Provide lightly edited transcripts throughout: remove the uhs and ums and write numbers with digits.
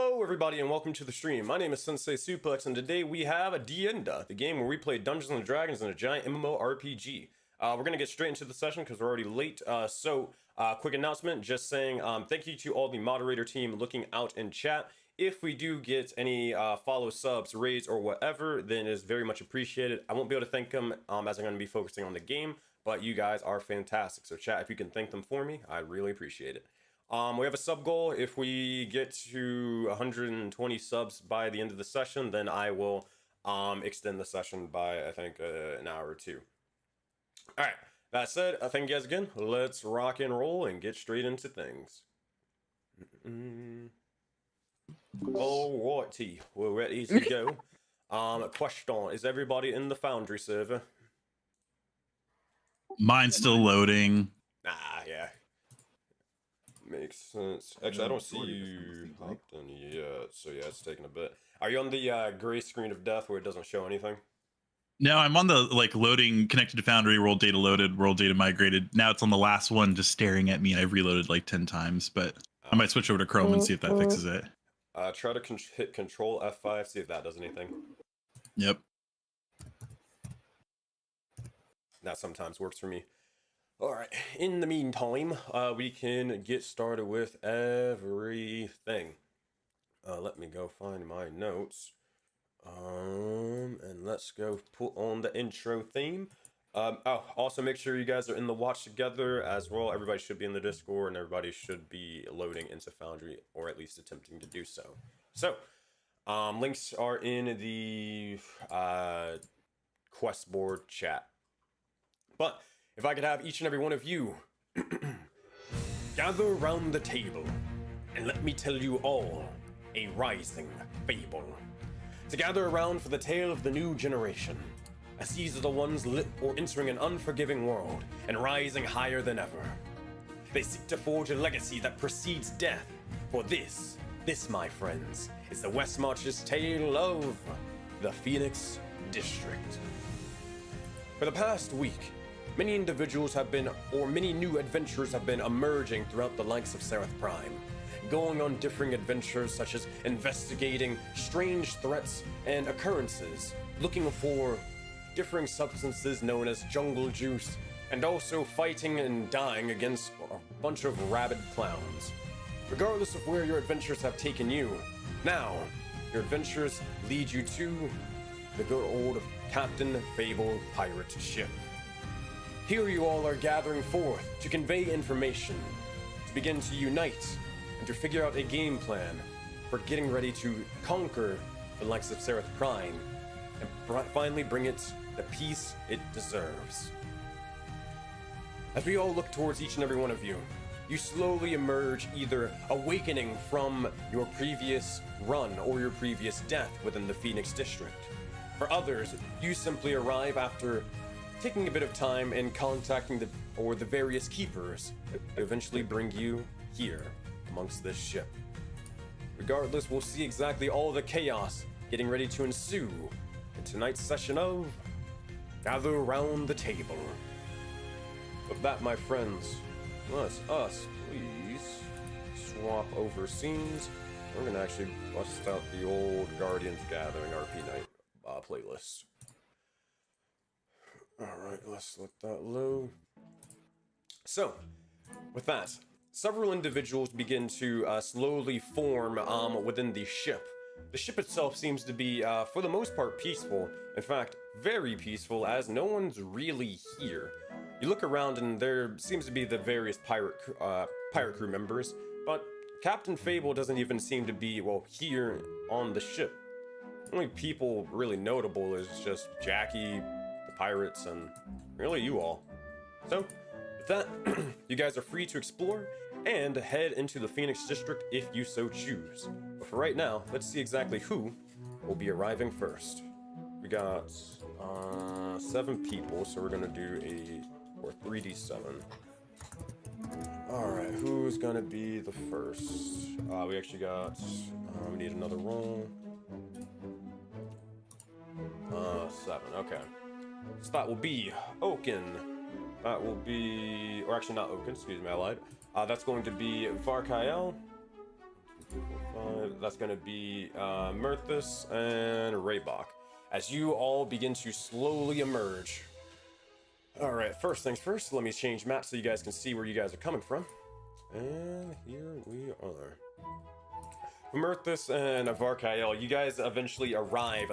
Hello everybody and welcome to the stream. My name is Sensei Suplex and today we have a D&D, the game where we play Dungeons and Dragons in a giant MMORPG. We're going to get straight into the session because we're already late. Quick announcement, just saying thank you to all the moderator team looking out in chat. If we do get any follow subs, raids, or whatever, then it is very much appreciated. I won't be able to thank them as I'm going to be focusing on the game, but you guys are fantastic. So chat, if you can thank them for me, I really appreciate it. We have a sub goal. If we get to 120 subs by the end of the session, then I will extend the session by, I think, an hour or two. All right, that said, thank you guys again. Let's rock and roll and get straight into things. Alrighty, we're ready to go. Question, is everybody in the Foundry server? Mine's still loading. Yeah. Makes sense. Actually, I don't see you hopped in yet, so yeah, it's taking a bit. Are you on the gray screen of death where it doesn't show anything? No, I'm on the loading, connected to Foundry, world data loaded, world data migrated. Now it's on the last one, just staring at me. I've reloaded like 10 times, but I might switch over to Chrome and see if that fixes it. Try to hit Control F5, see if that does anything. Yep. That sometimes works for me. Alright, in the meantime, we can get started with everything. Let me go find my notes. And let's go put on the intro theme. Also make sure you guys are in the watch together as well. Everybody should be in the Discord and everybody should be loading into Foundry, or at least attempting to do so. So, links are in the quest board chat. But if I could have each and every one of you gather around the table and let me tell you all a rising fable. To gather around for the tale of the new generation, as these are the ones lit or entering an unforgiving world and rising higher than ever. They seek to forge a legacy that precedes death, for this, my friends, is the West March's tale of the Phoenix District. For the past week, many individuals have been, or many new adventures have been emerging throughout the likes of Seraph Prime, going on differing adventures such as investigating strange threats and occurrences, looking for differing substances known as jungle juice, and also fighting and dying against a bunch of rabid clowns. Regardless of where your adventures have taken you, now your adventures lead you to the good old Captain Fable pirate ship. Here you all are gathering forth to convey information, to begin to unite, and to figure out a game plan for getting ready to conquer the likes of Seraph Prime and finally bring it the peace it deserves. As we all look towards each and every one of you, you slowly emerge either awakening from your previous run or your previous death within the Phoenix District. For others, you simply arrive after taking a bit of time and contacting the various keepers to eventually bring you here amongst this ship. Regardless, we'll see exactly all the chaos getting ready to ensue in tonight's session of Gather Around the Table. With that, my friends, let's please swap over scenes. We're gonna actually bust out the old Guardians Gathering RP Night playlist. Alright, let's let that load. So, with that, several individuals begin to slowly form within the ship. The ship itself seems to be, for the most part, peaceful. In fact, very peaceful, as no one's really here. You look around and there seems to be the various pirate crew members, but Captain Fable doesn't even seem to be, well, here on the ship. The only people really notable is just Jackie, the pirates, and really you all. So, with that, you guys are free to explore and head into the Phoenix District if you so choose. But for right now, let's see exactly who will be arriving first. We got 7 people, so we're gonna do 3d7. Alright, who's gonna be the first? We actually got, we need another roll. 7, okay. So that will be Oaken. That will be, or actually not Oaken, excuse me, I lied. That's going to be Varkael, That's going to be Mirthus and Raybach. As you all begin to slowly emerge. Alright, first things first, let me change maps so you guys can see where you guys are coming from. And here we are. Mirthus and Varkael, you guys eventually arrive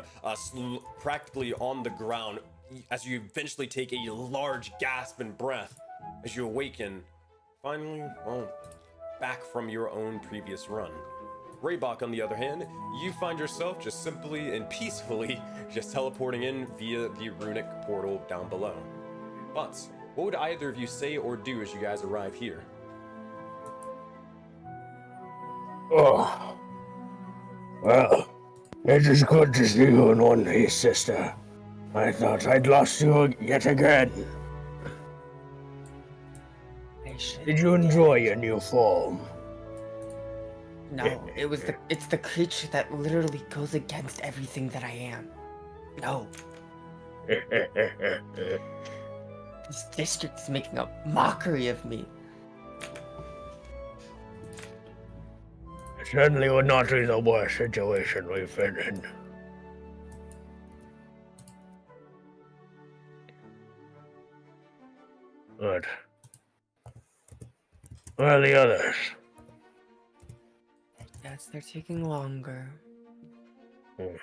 practically on the ground as you eventually take a large gasp and breath as you awaken, finally, well, back from your own previous run. Raybach, on the other hand, you find yourself just simply and peacefully just teleporting in via the runic portal down below. But what would either of you say or do as you guys arrive here? Oh, well, it is good to see you in one piece, sister. I thought I'd lost you yet again. Did you enjoy your new form? No, it's the creature that literally goes against everything that I am. No. This district is making a mockery of me. It certainly would not be the worst situation we've been in. But where are the others? Yes, they're taking longer. That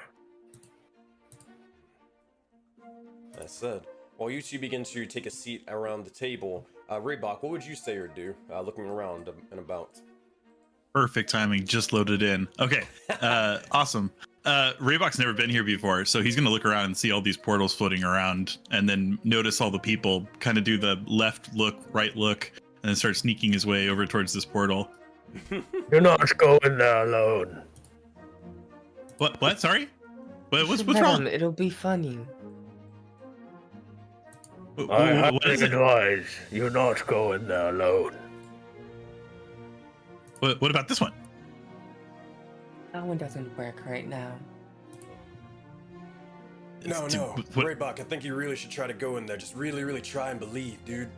said, while you two begin to take a seat around the table, Raybach, what would you say or do, looking around and about? Perfect timing, just loaded in. Okay, awesome. Raybach's never been here before, so he's gonna look around and see all these portals floating around, and then notice all the people, kind of do the left look, right look, and then start sneaking his way over towards this portal. Do not go in there alone. What? Sorry? What's Let wrong? him, it'll be funny. I What highly is it? advise you not go in there alone. What about this one? That one doesn't work right now. No, What- Raybach, I think you really should try to go in there. Just really, really try and believe, dude.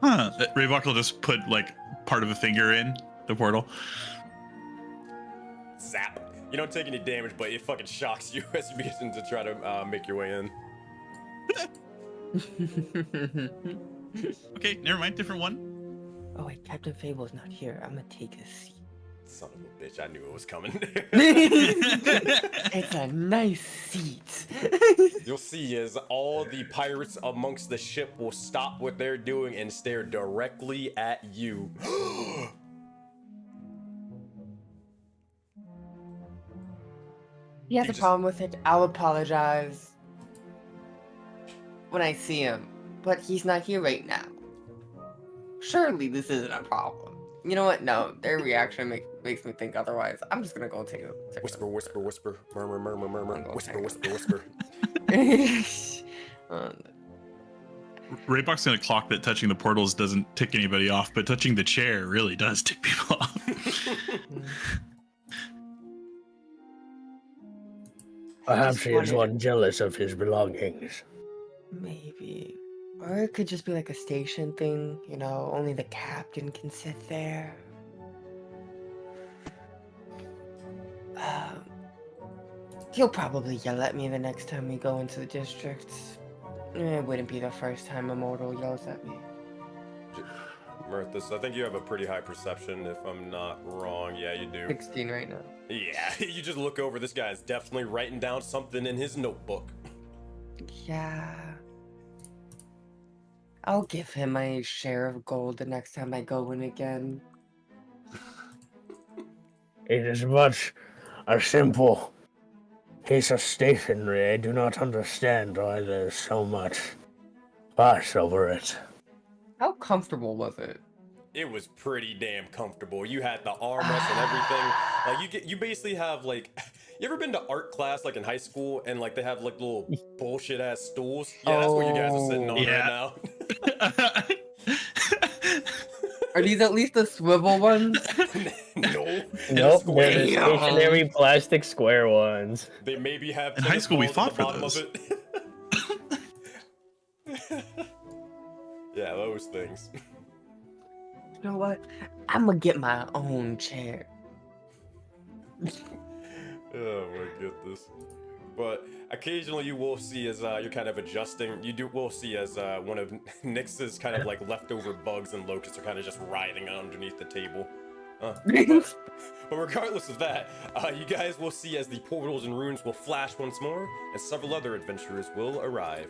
Huh? Raybach will just put like part of a finger in the portal. Zap. You don't take any damage, but it fucking shocks you as you begin to try to make your way in. Okay, never mind. Different one. Oh wait, Captain Fable's not here. I'm gonna take his seat. Son of a bitch, I knew it was coming. It's a nice seat. You'll see as all the pirates amongst the ship will stop what they're doing and stare directly at you. He has You a just- problem with it. I'll apologize when I see him, but he's not here right now. Surely this isn't a problem. You know what? No, their reaction makes me think otherwise. I'm just gonna go take a Whisper, whisper, whisper. Murmur, murmur, murmur. I'll go Whisper, check. whisper, whisper. Raybach's gonna clock that touching the portals doesn't tick anybody off, but touching the chair really does tick people off. Perhaps Just he is wanted- one jealous of his belongings. Maybe. Or it could just be like a station thing, you know, only the captain can sit there. He'll probably yell at me the next time we go into the district. It wouldn't be the first time a mortal yells at me. Mirthus, I think you have a pretty high perception, if I'm not wrong. Yeah, you do. 16 right now. Yeah, you just look over. This guy's definitely writing down something in his notebook. Yeah. I'll give him my share of gold the next time I go in again. It is much a simple piece of stationery. I do not understand why there's so much fuss over it. How comfortable was it? It was pretty damn comfortable. You had the armrest and everything. Like you basically have like, you ever been to art class like in high school and like they have like little bullshit ass stools? Yeah, that's what you guys are sitting on Yeah. right now. Are these at least the swivel ones? No. Nope, Square. they're the Damn. stationary plastic square ones. They maybe have In high tennis school, we balls at fought the for bottom of it. Yeah, those things. You know what? I'm gonna get my own chair. Oh my goodness. But occasionally you will see as you're kind of adjusting, will see as one of Nyx's kind of like leftover bugs and locusts are kind of just writhing underneath the table. But regardless of that, you guys will see as the portals and runes will flash once more, and several other adventurers will arrive.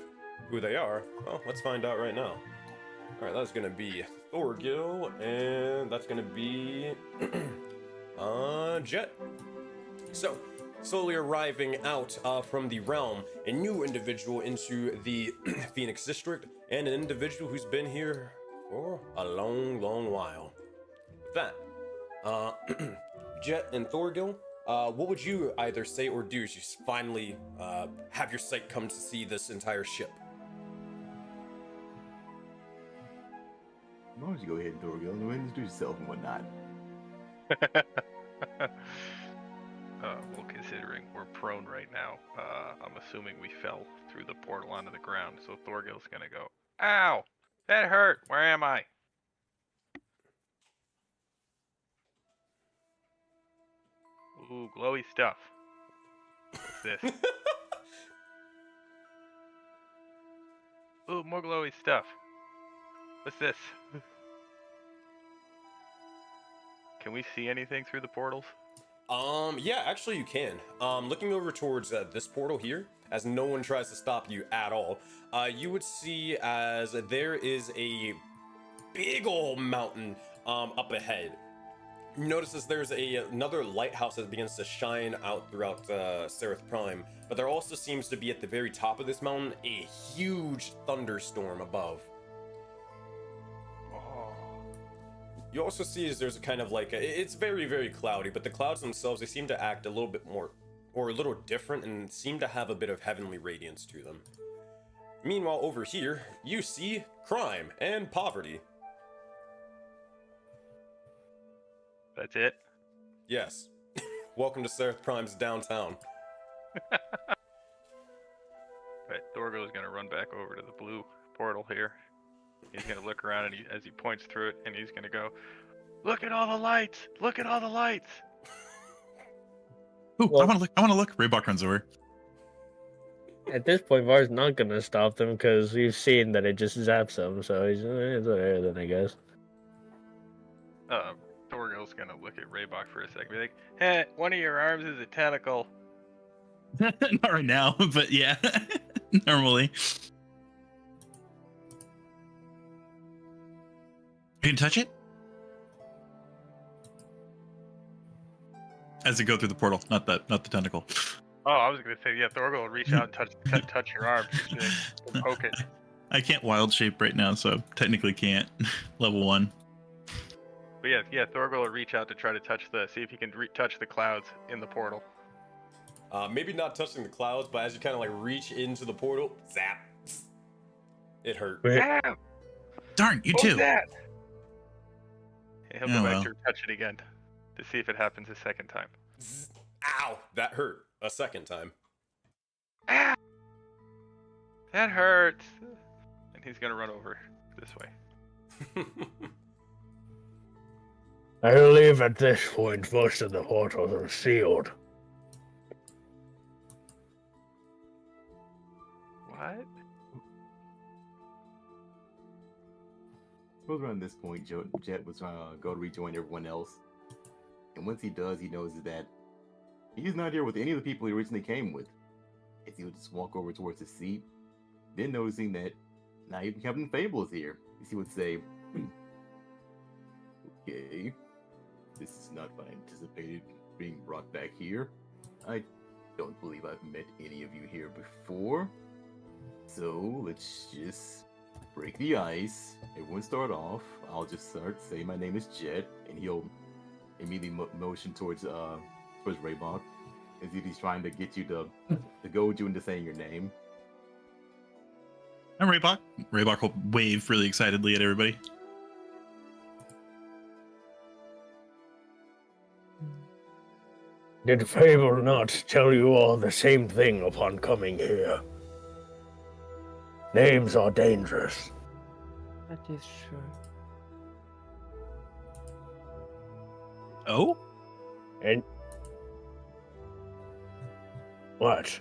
Who they are? Well, let's find out right now. Alright, that's gonna be Thorgil, and that's gonna be Jet. So, slowly arriving out from the realm, a new individual into the Phoenix District, and an individual who's been here for a long, long while. With that, Jet and Thorgil, what would you either say or do as you finally have your sight come to see this entire ship? Why don't you go ahead, Thorgil, and introduce yourself and whatnot? Well, considering we're prone right now, I'm assuming we fell through the portal onto the ground, so Thorgil's gonna go, "Ow! That hurt! Where am I?" Ooh, glowy stuff. What's this? Ooh, more glowy stuff. What's this? Can we see anything through the portals? Yeah, actually you can. Looking over towards this portal here, as no one tries to stop you at all, you would see as there is a big old mountain up ahead. You notice as there's another lighthouse that begins to shine out throughout Seraph Prime, but there also seems to be at the very top of this mountain a huge thunderstorm above. You also see as there's a kind of like, it's very, very cloudy, but the clouds themselves, they seem to act a little bit more, or a little different, and seem to have a bit of heavenly radiance to them. Meanwhile, over here, you see crime and poverty. That's it? Yes. Welcome to Seraph Prime's downtown. Right, Thorgil is gonna run back over to the blue portal here. He's gonna look around and as he points through it, and he's gonna go, "Look at all the lights! Look at all the lights!" Ooh, Well- I want to look. Raybach runs over. At this point, Var's not gonna stop them because we've seen that it just zaps them, so he's it's alright then, I guess. Thorgil's gonna look at Raybach for a second, be like, "Heh, one of your arms is a tentacle." Not right now, but yeah, normally. You can touch it as it go through the portal, not the tentacle. Oh, I was gonna say, yeah, Thorgil will reach out and touch your arm, and poke it. I can't wild shape right now, so technically can't. Level 1. But yeah, Thorgil will reach out to try to see if he can touch the clouds in the portal. Maybe not touching the clouds, but as you kind of like reach into the portal, zap. It hurt. Ow! Darn, you What was too. that? He'll go Oh, back well. to touch it again to see if it happens a second time. Zzz. Ow! That hurt a second time. Ah! That hurts. And he's gonna run over this way. I believe at this point most of the portals are sealed. What? Suppose around this point, Jet was trying to go to rejoin everyone else. And once he does, he knows that he's not here with any of the people he originally came with. As he would just walk over towards his seat, then noticing that not even Captain Fable is here. As he would say, "Okay, this is not what I anticipated being brought back here. I don't believe I've met any of you here before. So let's just break the ice. Everyone start off. I'll just start. Say my name is Jet, and he'll immediately motion towards Raybach, as if he's trying to get you to goad you into saying your name. I'm Raybach. Raybach will wave really excitedly at everybody. Did Fable not tell you all the same thing upon coming here? Names are dangerous. That is true. Oh? And what?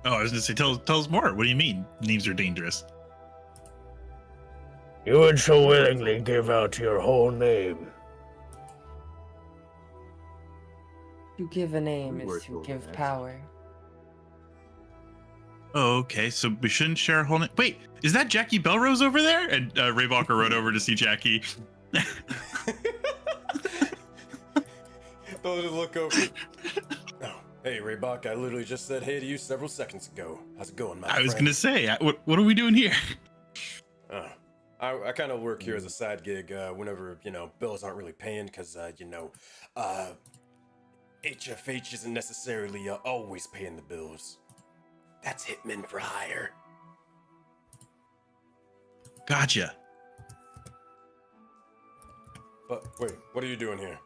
Oh, I was gonna say, tell us more. What do you mean names are dangerous? You would so willingly give out your whole name. To give a name We is were to told give that. power. Oh, okay. So we shouldn't share a whole name. Wait, is that Jackie Belrose over there? And Raybalker rode over to see Jackie. They'll just look over. Oh, hey, Raybach, I literally just said hey to you several seconds ago. How's it going, my friend? I was gonna say, what are we doing here? I kind of work here as a side gig whenever, bills aren't really paying because, HFH isn't necessarily always paying the bills. That's Hitman for hire. Gotcha. But wait, what are you doing here?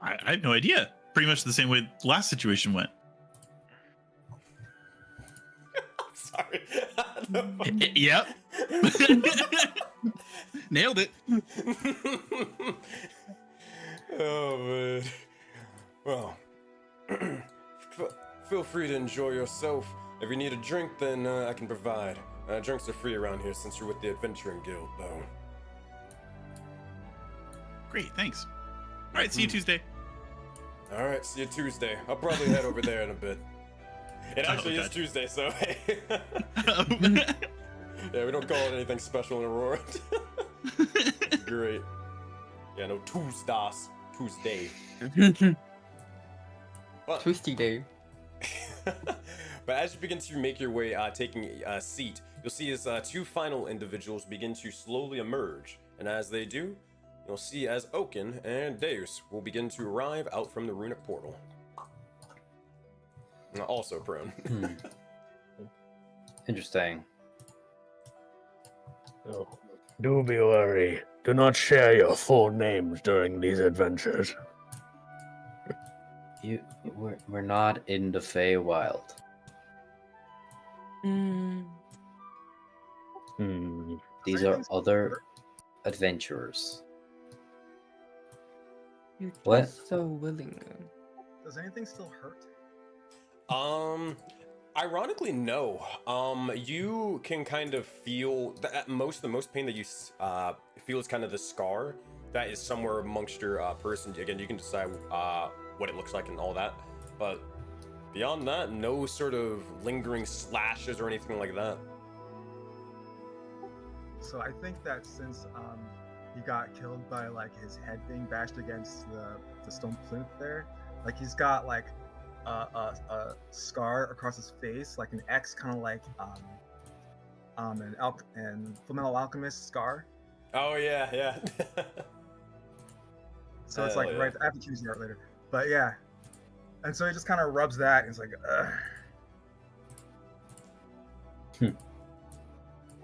I have no idea. Pretty much the same way the last situation went. Sorry. Yep. Nailed it. Oh, man. Well, feel free to enjoy yourself. If you need a drink, then I can provide. Drinks are free around here since you're with the Adventuring Guild, though. Great, thanks. All right, see you Tuesday. All right, see you Tuesday. I'll probably head over there in a bit. It actually is gotcha. Tuesday, so hey. Yeah, we don't call it anything special in Aurora. Great. Yeah, no Tuesday. But, Twisty day. but as you begin to make your way, taking a seat, you'll see as two final individuals begin to slowly emerge. And as they do, you'll see as Oaken and Deus will begin to arrive out from the runic portal. Also prone. Interesting. Oh, do be wary. Do not share your full names during these adventures. We're not in the Feywild. Mm. These are other adventurers. You're What? just so willing. Does anything still hurt? Ironically, no. You can kind of feel that the most pain that you feel is kind of the scar that is somewhere amongst your person. Again, you can decide what it looks like and all that, but beyond that, no sort of lingering slashes or anything like that. So I think that since he got killed by like his head being bashed against the stone plinth there, like he's got like a scar across his face, like an X, kind of like an Fullmetal Alchemist scar. Oh yeah. So it's Hell like yeah. right. I have to choose the art later, but yeah. And so he just kind of rubs that, and it's like,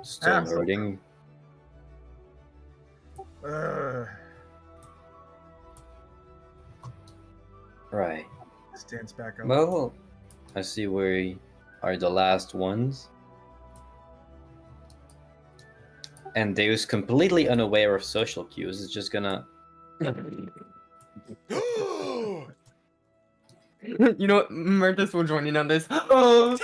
Still I'm so- hurting. Right. Stands back up. Well, I see we are the last ones. And Deus, completely unaware of social cues, is just gonna... You know what? Murtis will join in on this. Oh.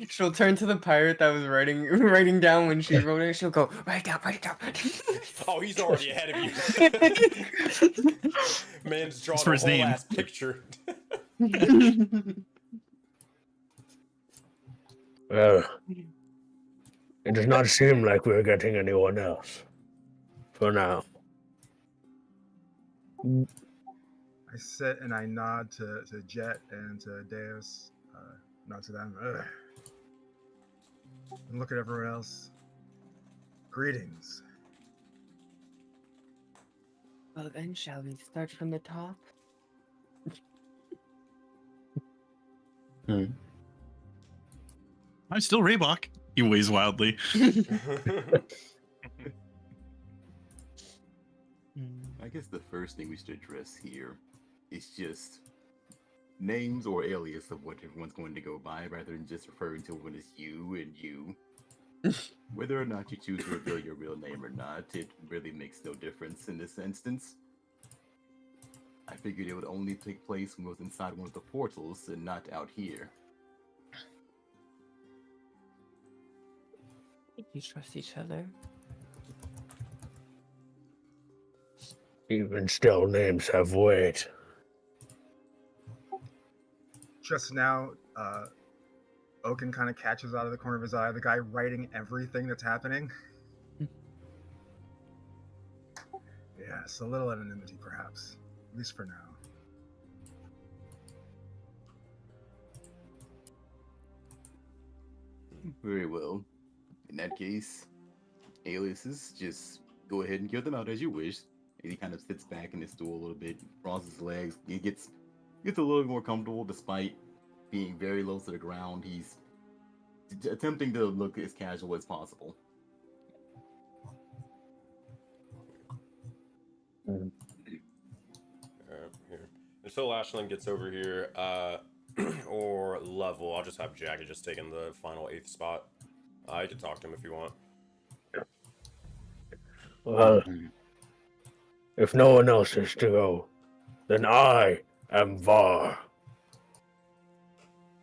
She'll turn to the pirate that was writing down when she wrote it. She'll go, write it down. Oh, he's already ahead of you. Man's drawn for a his whole name. ass picture. Well, it does not seem like we're getting anyone else. For now. I sit and I nod to Jet and to Deus. Nod to them. And look at everyone else. Greetings. Well then, shall we start from the top? I'm still Raybach. He weighs wildly. I guess the first thing we should address here is just names or alias of what everyone's going to go by, rather than just referring to everyone as you and you. Whether or not you choose to reveal your real name or not, it really makes no difference in this instance. I figured it would only take place when it was inside one of the portals and not out here. You trust each other? Even still, names have weight. Just now, Oaken kind of catches out of the corner of his eye the guy writing everything that's happening. Yes, a little anonymity, perhaps. At least for now. Very well. In that case, aliases, just go ahead and give them out as you wish. And he kind of sits back in his stool a little bit, crosses his legs. He gets a little bit more comfortable despite being very low to the ground. He's attempting to look as casual as possible. Here. Until Ashland gets over here, or level, I'll just have Jackie just taking the final 8th spot. You can talk to him if you want. Well, if no one else is to go, then I am Var.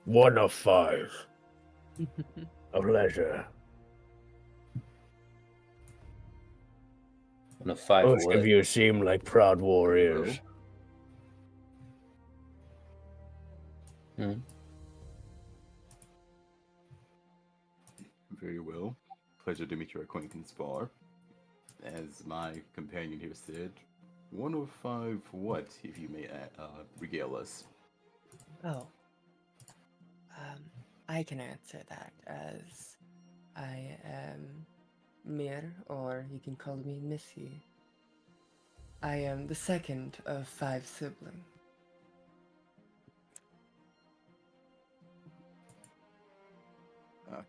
1 of 5. A pleasure. 1 of 5 Most what? of you seem like proud warriors. Hmm. Very well. Pleasure to meet your acquaintance, Var. As my companion here said, 1 of 5 what, if you may regale us? Oh. I can answer that as I am Mir, or you can call me Missy. I am the second of 5 siblings.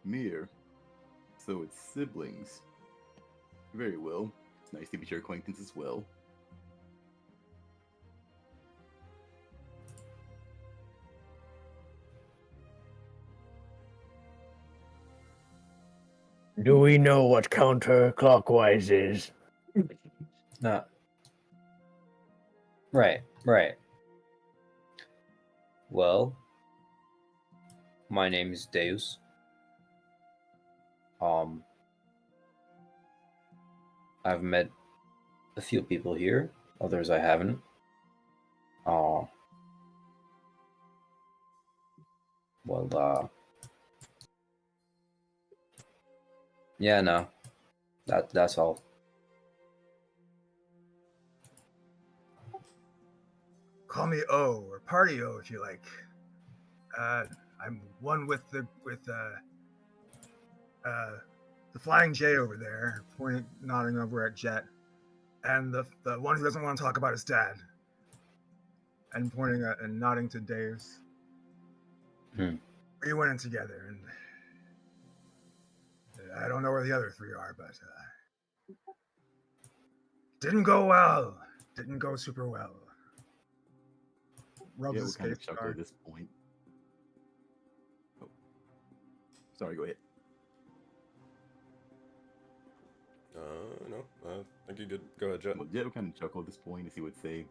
Mir. So it's siblings. Very well. It's nice to meet your acquaintance as well. Do we know what counterclockwise is? No. Right. Well, my name is Deus. I've met a few people here, others I haven't. Yeah, no. That's all. Call me O or Party O if you like. I'm one with the flying J over there, nodding over at Jet, and the one who doesn't want to talk about his dad, and pointing at and nodding to Dave's. We went in together, and I don't know where the other 3 are, but didn't go well. Didn't go super well. Rubs Yeah, his we'll kind of face chuckle scar. at this point. Oh. Sorry, go ahead. No, I think you're good. Go ahead, Jet. Well, yeah, we'll kind of chuckle at this point and see what say.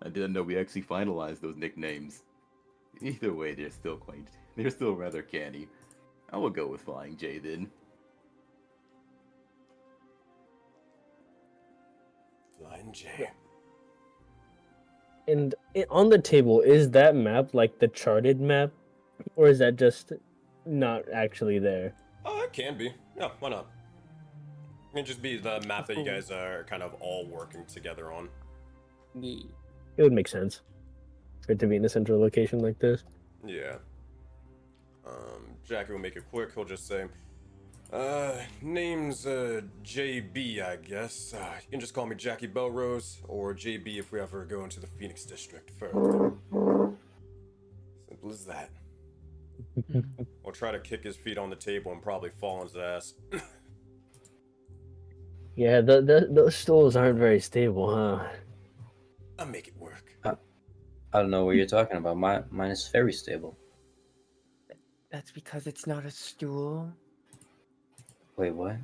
I didn't know we actually finalized those nicknames. Either way, they're still rather canny. I will go with Flying J then. Flying J. And on the table, is that map like the charted map? Or is that just not actually there? Oh, it can be. Yeah, why not? It can just be the map that you guys are kind of all working together on. Yeah. It would make sense for it to be in a central location like this. Yeah. Jackie will make it quick. He'll just say, name's JB, I guess. You can just call me Jackie Belrose, or JB if we ever go into the Phoenix District further. Simple as that. We'll try to kick his feet on the table and probably fall on his ass. Yeah, those stools aren't very stable, huh? I'll make it work. I don't know what you're talking about. Mine is very stable. That's because it's not a stool. Wait, what?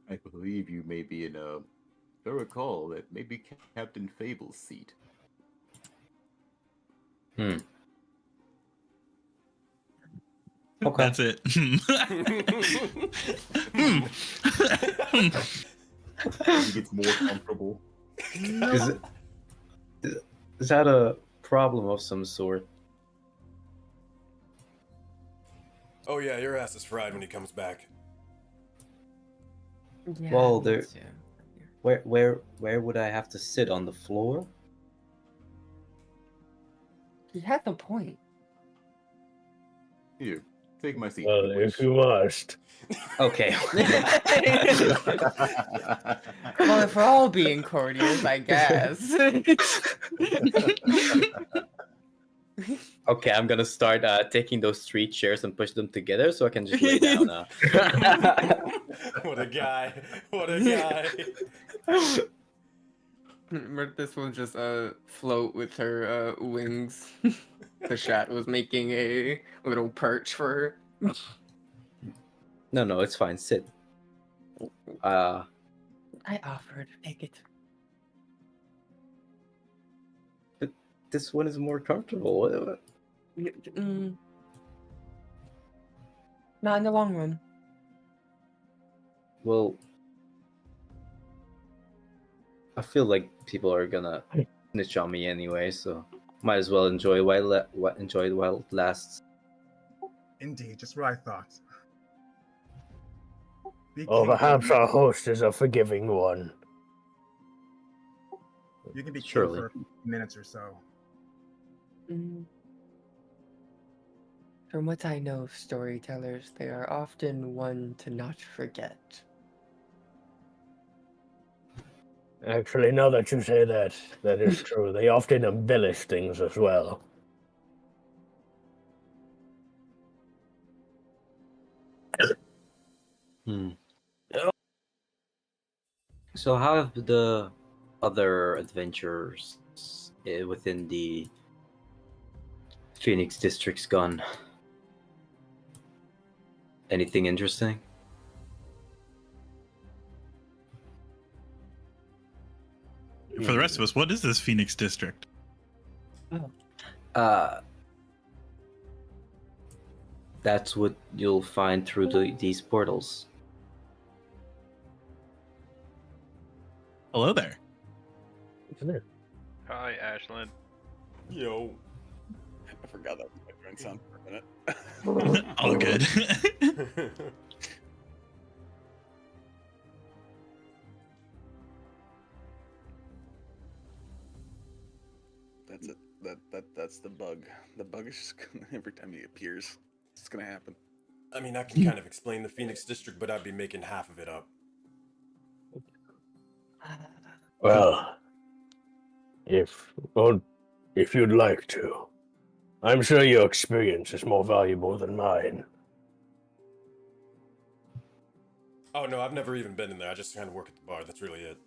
I believe you may be in a. If I recall, that may be Captain Fable's seat. Hmm. Okay. That's it. He gets more comfortable. Is, it, is that a problem of some sort? Oh yeah, your ass is fried when he comes back. Yeah, Well, me there- too. Where would I have to sit, on the floor? He had the point. Here, take my seat. Well, if you if you must. Okay. Well, if we're all being courteous, I guess. Okay, I'm gonna start taking those 3 chairs and push them together so I can just lay down. What a guy! What a guy! This will just float with her wings. The Shat was making a little perch for her. No, it's fine. Sit. I offered, take it. This one is more comfortable. What? Not in the long run. Well, I feel like people are gonna snitch on me anyway, so might as well enjoy while it lasts. Indeed, just what I thought. Be Oh, king, perhaps baby. our host is a forgiving one. You can be king Surely. for a few minutes or so. From what I know of storytellers, they are often one to not forget. Actually, now that you say that, that is true. They often embellish things as well. Hmm. So how have the other adventures within the Phoenix districts gone? Anything interesting? For the rest of us, what is this Phoenix district? That's what you'll find through these portals. Hello there. Hi, Ashlyn. Yo. I forgot that was my drink sound for a minute. All good. That's it. That's the bug. The bug is just gonna, every time he appears, it's gonna happen. I mean, I can kind of explain the Phoenix district, but I'd be making half of it up. Well, if you'd like to, I'm sure your experience is more valuable than mine. Oh no, I've never even been in there. I just kind of work at the bar. That's really it.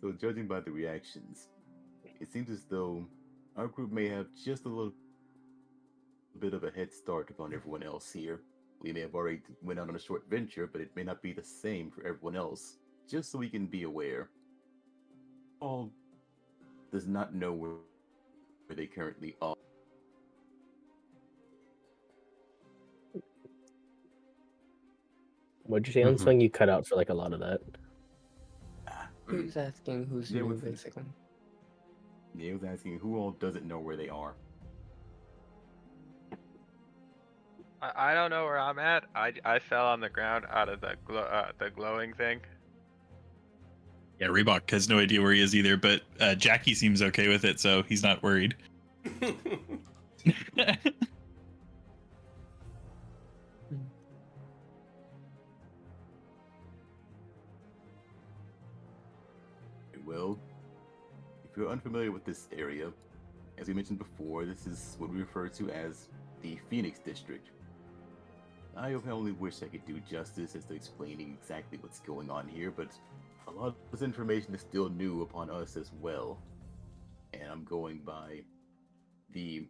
So, judging by the reactions, it seems as though our group may have just a little bit of a head start upon everyone else here. We may have already went out on a short venture, but it may not be the same for everyone else. Just so we can be aware. All does not know where they currently are. What'd you say, Unsung? You cut out for like a lot of that. Who's asking who's Yeah, new, what's the- basically? Yeah, I was asking who all doesn't know where they are. I don't know where I'm at. I fell on the ground out of the glowing thing. Yeah, Reebok has no idea where he is either, but Jackie seems okay with it, so he's not worried. Well, if you're unfamiliar with this area, as we mentioned before, this is what we refer to as the Phoenix District. I only wish I could do justice as to explaining exactly what's going on here, but a lot of this information is still new upon us as well. And I'm going by the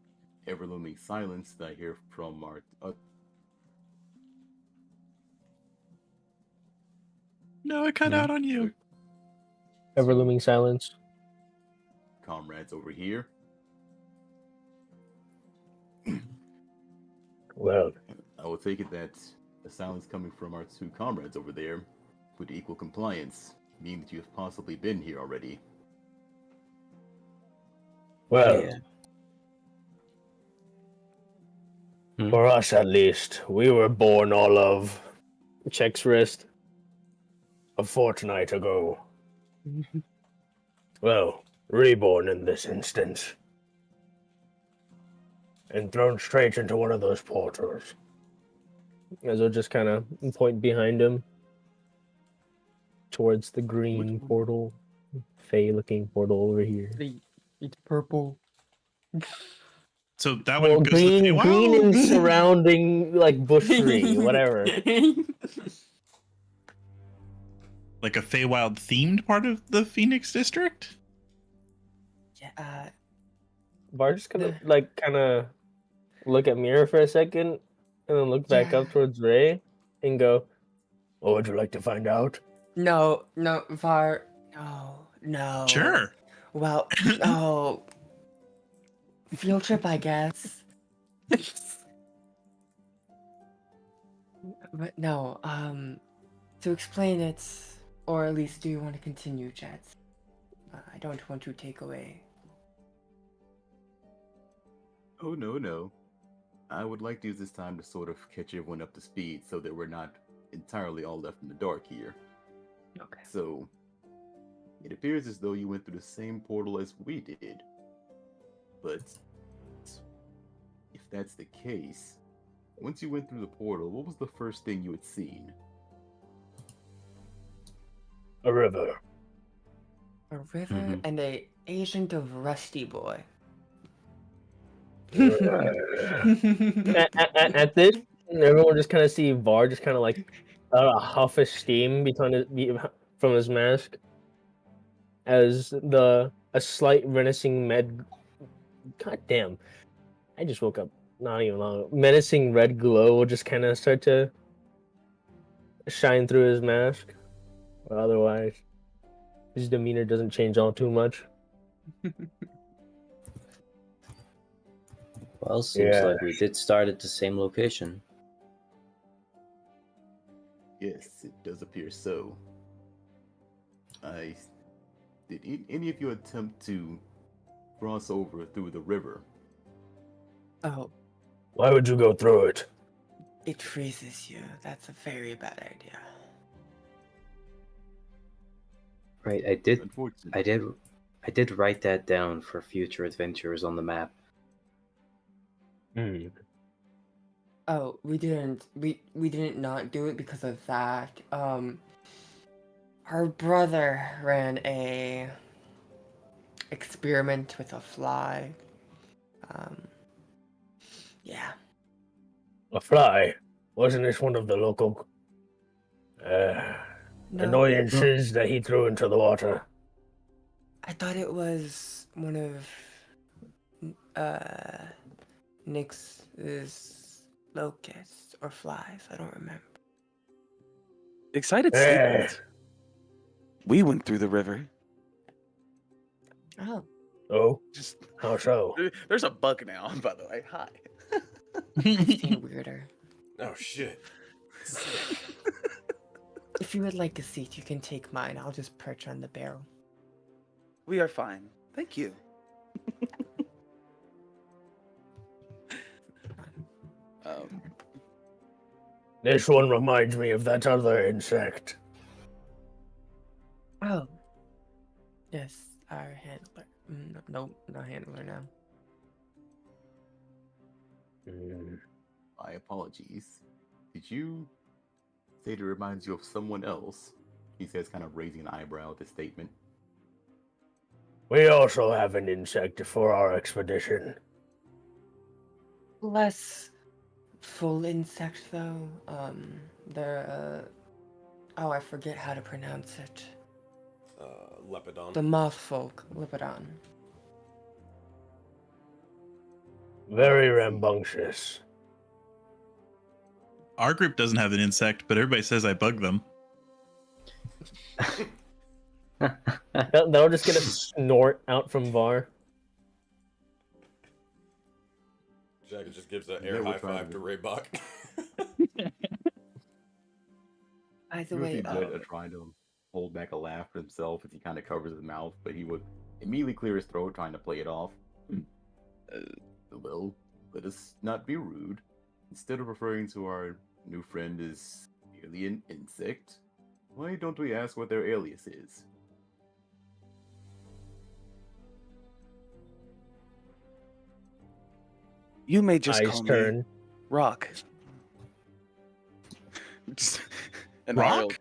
ever-looming silence that I hear from our No, it cut out on you. Ever looming silence. comrades over here. Well, I will take it that the silence coming from our two comrades over there would equal compliance, meaning that you have possibly been here already. well, Yeah. Hmm? for us at least, we were born all of checks wrist a fortnight ago. Well, reborn in this instance. And thrown straight into one of those portals. As I'll just kind of point behind him towards the green one? portal, fey-looking portal over here. It's purple. So that Well, one goes to the green and Feywild? surrounding like bushry, whatever. Like a Feywild themed part of the Phoenix district? Yeah, Var's gonna like kind of look at Mira for a second, and then look back Yeah. up towards Ray, and go, "What would you like to find out?" no, Var, no. Sure. Well, no. Field trip, I guess. But no, to explain it, or at least do you want to continue, Jets? I don't want to take away. Oh, no. I would like to use this time to sort of catch everyone up to speed so that we're not entirely all left in the dark here. Okay. So, it appears as though you went through the same portal as we did. But, if that's the case, once you went through the portal, what was the first thing you had seen? A river. A river Mhm. and a agent of Rusty Boy. At this, everyone just kind of see Var just kind of like a huff of steam from his mask, as a slight menacing God damn! I just woke up not even long. Menacing red glow will just kind of start to shine through his mask. But otherwise, his demeanor doesn't change all too much. Well, seems Yeah. like we did start at the same location. Yes, it does appear so. Did any of you attempt to cross over through the river? Oh, Why would you go through it? it freezes you. That's a very bad idea. Right, Unfortunately. I did write that down for future adventures on the map. Oh, we didn't not do it because of that. Our brother ran a experiment with a fly. Yeah. A fly? Wasn't this one of the local No, annoyances that he threw into the water? I thought it was one of Nick's locusts or flies. I don't remember. Excited Eh. statement. We went through the river. Oh, Oh, Just how so? there's a bug now, by the way. Hi. I've seen weirder. Oh shit. If you would like a seat, you can take mine. I'll just perch on the barrel. We are fine. Thank you. This one reminds me of that other insect. Oh. Yes, our handler. Nope, not handler now. My apologies. Did you say it reminds you of someone else? He says, kind of raising an eyebrow at the statement. We also have an insect for our expedition. Less full insect though. They're oh, I forget how to pronounce it. Lepidon. The moth folk, Lepidon. Very rambunctious. Our group doesn't have an insect, but everybody says I bug them. That'll just get a snort out from Var. Jack just gives an Yeah, air we're high trying five to to- Raybach. By the You way, see Jed trying to hold back a laugh for himself as he kind of covers his mouth, but he would immediately clear his throat, trying to play it off. Well, let us not be rude. Instead of referring to our new friend as merely an insect, why don't we ask what their alias is? You may just Eyes call me turn. Rock. Just, Rock?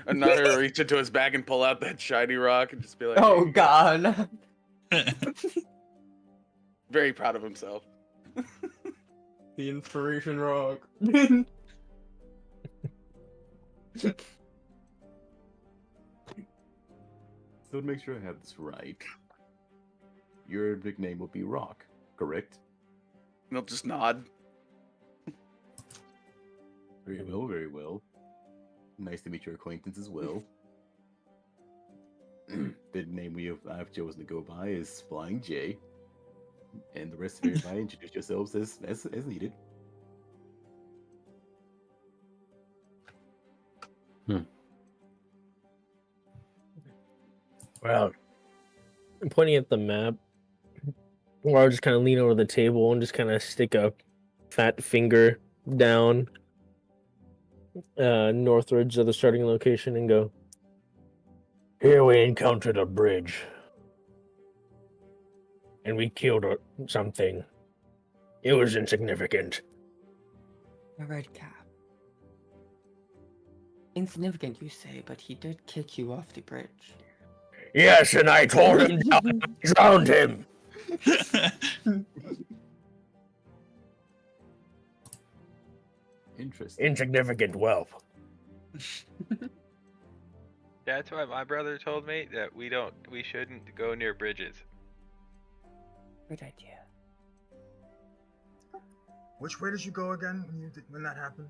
Another will reach into his bag and pull out that shiny rock and just be like, oh god. very proud of himself. The inspiration rock. So to make sure I have this right, your nickname will be Rock, correct? And he'll just nod. Very well, very well. Nice to meet your acquaintance as well. The name I've chosen to go by is Flying J. And the rest of everybody introduce yourselves as needed. Well, I'm pointing at the map. Or I'll just kind of lean over the table and just kind of stick a fat finger down northwards of the starting location and go, here we encountered a bridge. And we killed something. It was insignificant. A red cap. Insignificant, you say, but he did kick you off the bridge. Yes, and I tore him down, drowned him. Interesting. Insignificant whelp. That's why my brother told me that we shouldn't go near bridges. Good idea. Which way did you go again when that happened?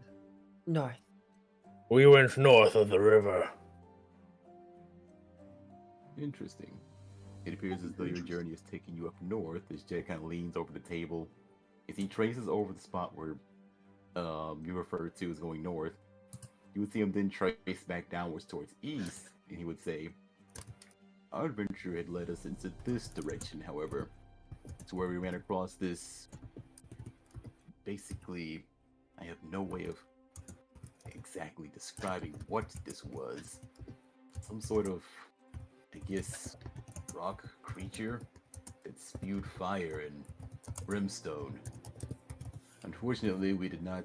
North. We went north of the river. Interesting. It appears as though your journey is taking you up north as Jed kind of leans over the table. As he traces over the spot where you referred to as going north, you would see him then trace back downwards towards east, and he would say, our adventure had led us into this direction, however, to where we ran across this. Basically, I have no way of exactly describing what this was. Some sort of, I guess, rock creature that spewed fire and brimstone. Unfortunately, we did not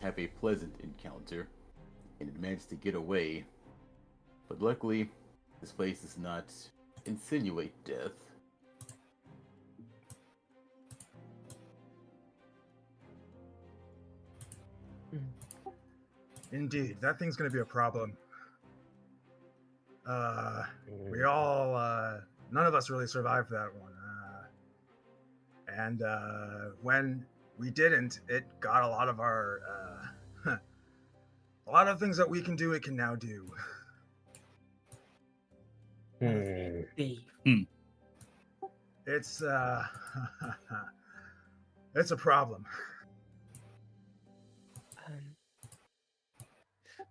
have a pleasant encounter, and it managed to get away. But luckily, this place does not insinuate death. Indeed, that thing's gonna be a problem. We all, none of us really survived that one. And when we didn't, it got a lot of our, a lot of things that we can do, it can now do. Thief. It's, it's a problem.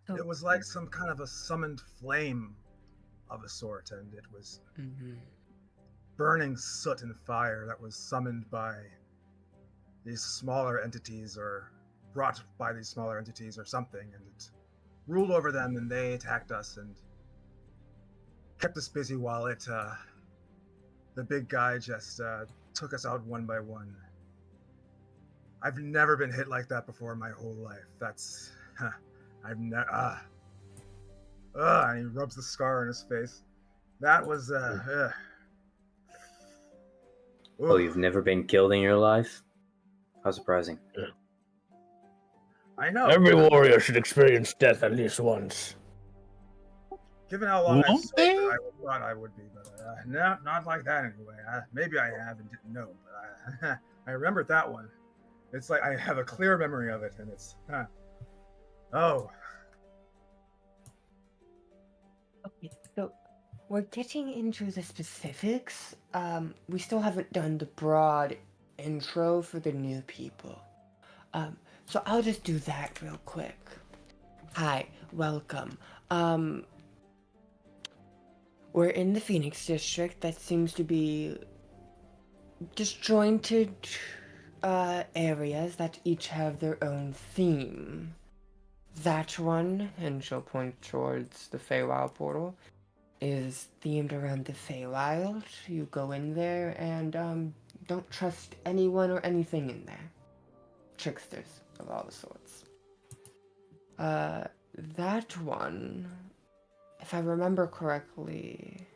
So, It was like some kind of a summoned flame of a sort, and it was burning soot and fire that was summoned by these smaller entities or brought by these smaller entities or something, and it ruled over them, and they attacked us and kept us busy while the big guy just took us out one by one. I've never been hit like that before in my whole life. That's I've never and he rubs the scar on his face. That was Oh, you've never been killed in your life? How surprising. I know. Every warrior should experience death at least once. Given how long I've Won't sorted, they? I thought I would be, but not like that anyway. Maybe I have and didn't know, but I remembered that one. It's like I have a clear memory of it, and it's oh. Okay, so we're getting into the specifics. We still haven't done the broad intro for the new people. So I'll just do that real quick. Hi, welcome. We're in the Phoenix district that seems to be disjointed areas that each have their own theme. That one, and she'll point towards the Feywild portal, is themed around the Feywild. You go in there and don't trust anyone or anything in there. Tricksters of all the sorts. That one, if I remember correctly,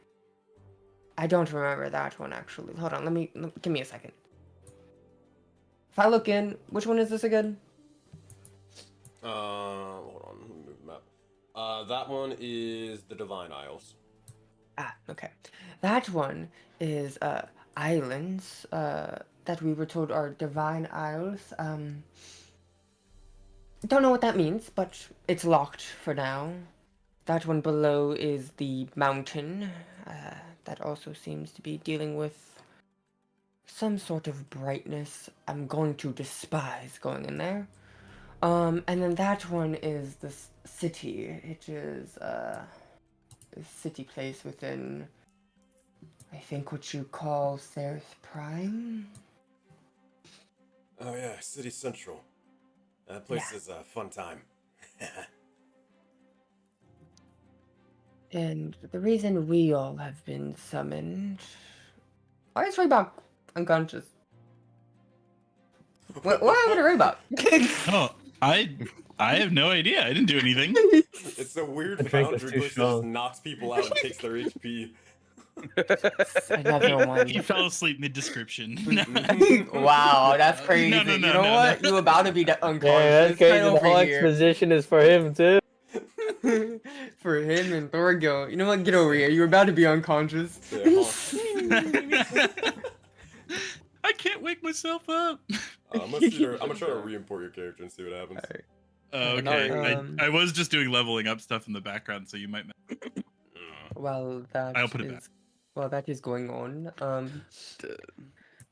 I don't remember that one actually. Hold on, give me a second. If I look in, which one is this again? Hold on, let me move the map. That one is the Divine Isles. Ah, okay. That one is islands that we were told are divine isles. Don't know what that means, but it's locked for now. That one below is the mountain that also seems to be dealing with some sort of brightness I'm going to despise going in there. And then that one is the city. It is a city place within, I think, what you call Seraph Prime. Oh yeah, City Central. That place is a fun time. And the reason we all have been summoned. Why is Reebok unconscious? What happened to Reebok? Oh, I have no idea. I didn't do anything. It's a weird The drink was foundry too glitch that just strong. knocks people out and takes their HP. Another one. He fell asleep mid description. Wow, that's crazy. No, You know what? You about to be unconscious. Yeah, that's crazy. Right The over whole here. exposition is for him too. For him and Thorgil. You know what? Get over here. You're about to be unconscious. Yeah, I can't wake myself up. I'm gonna try to re-import your character and see what happens. Okay, Um, I was just doing leveling up stuff in the background, so you might. Well, I'll put it back. Well, that is going on. And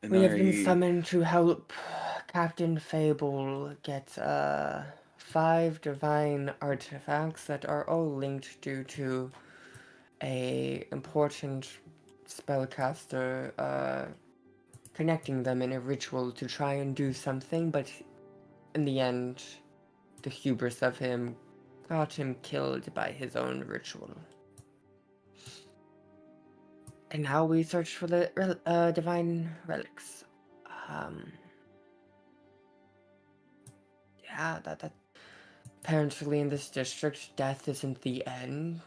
We have been summoned to help Captain Fable get 5 divine artifacts that are all linked due to a important spellcaster connecting them in a ritual to try and do something, but in the end, the hubris of him got him killed by his own ritual. And now we search for the divine relics. Yeah, that apparently in this district, death isn't the end,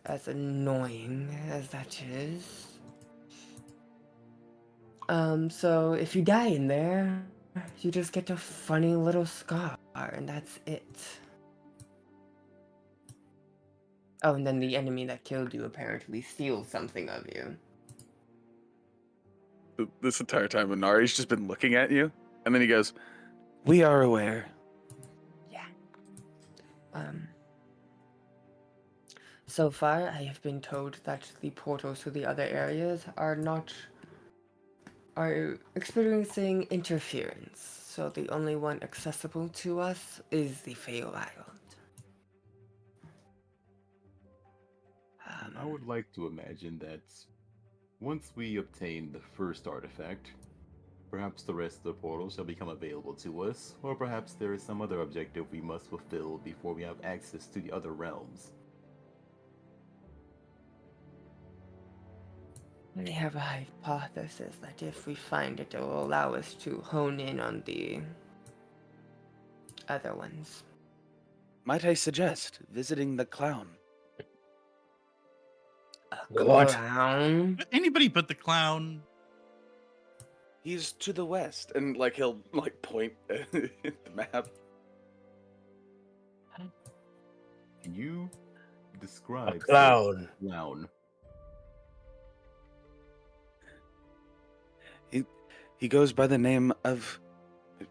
as annoying as that is. So if you die in there, you just get a funny little scar, and that's it. Oh, and then the enemy that killed you apparently steals something of you. This entire time, Inari's just been looking at you, and then he goes, "We are aware." Yeah. So far, I have been told that the portals to the other areas are experiencing interference. So the only one accessible to us is the Feywild. I would like to imagine that once we obtain the first artifact, perhaps the rest of the portals shall become available to us, or perhaps there is some other objective we must fulfill before we have access to the other realms. We have a hypothesis that if we find it, it will allow us to hone in on the other ones. Might I suggest visiting the clown? What? Clown? Anybody but the clown. He's to the west, and like he'll like point at the map. Can you describe clown. clown? He goes by the name of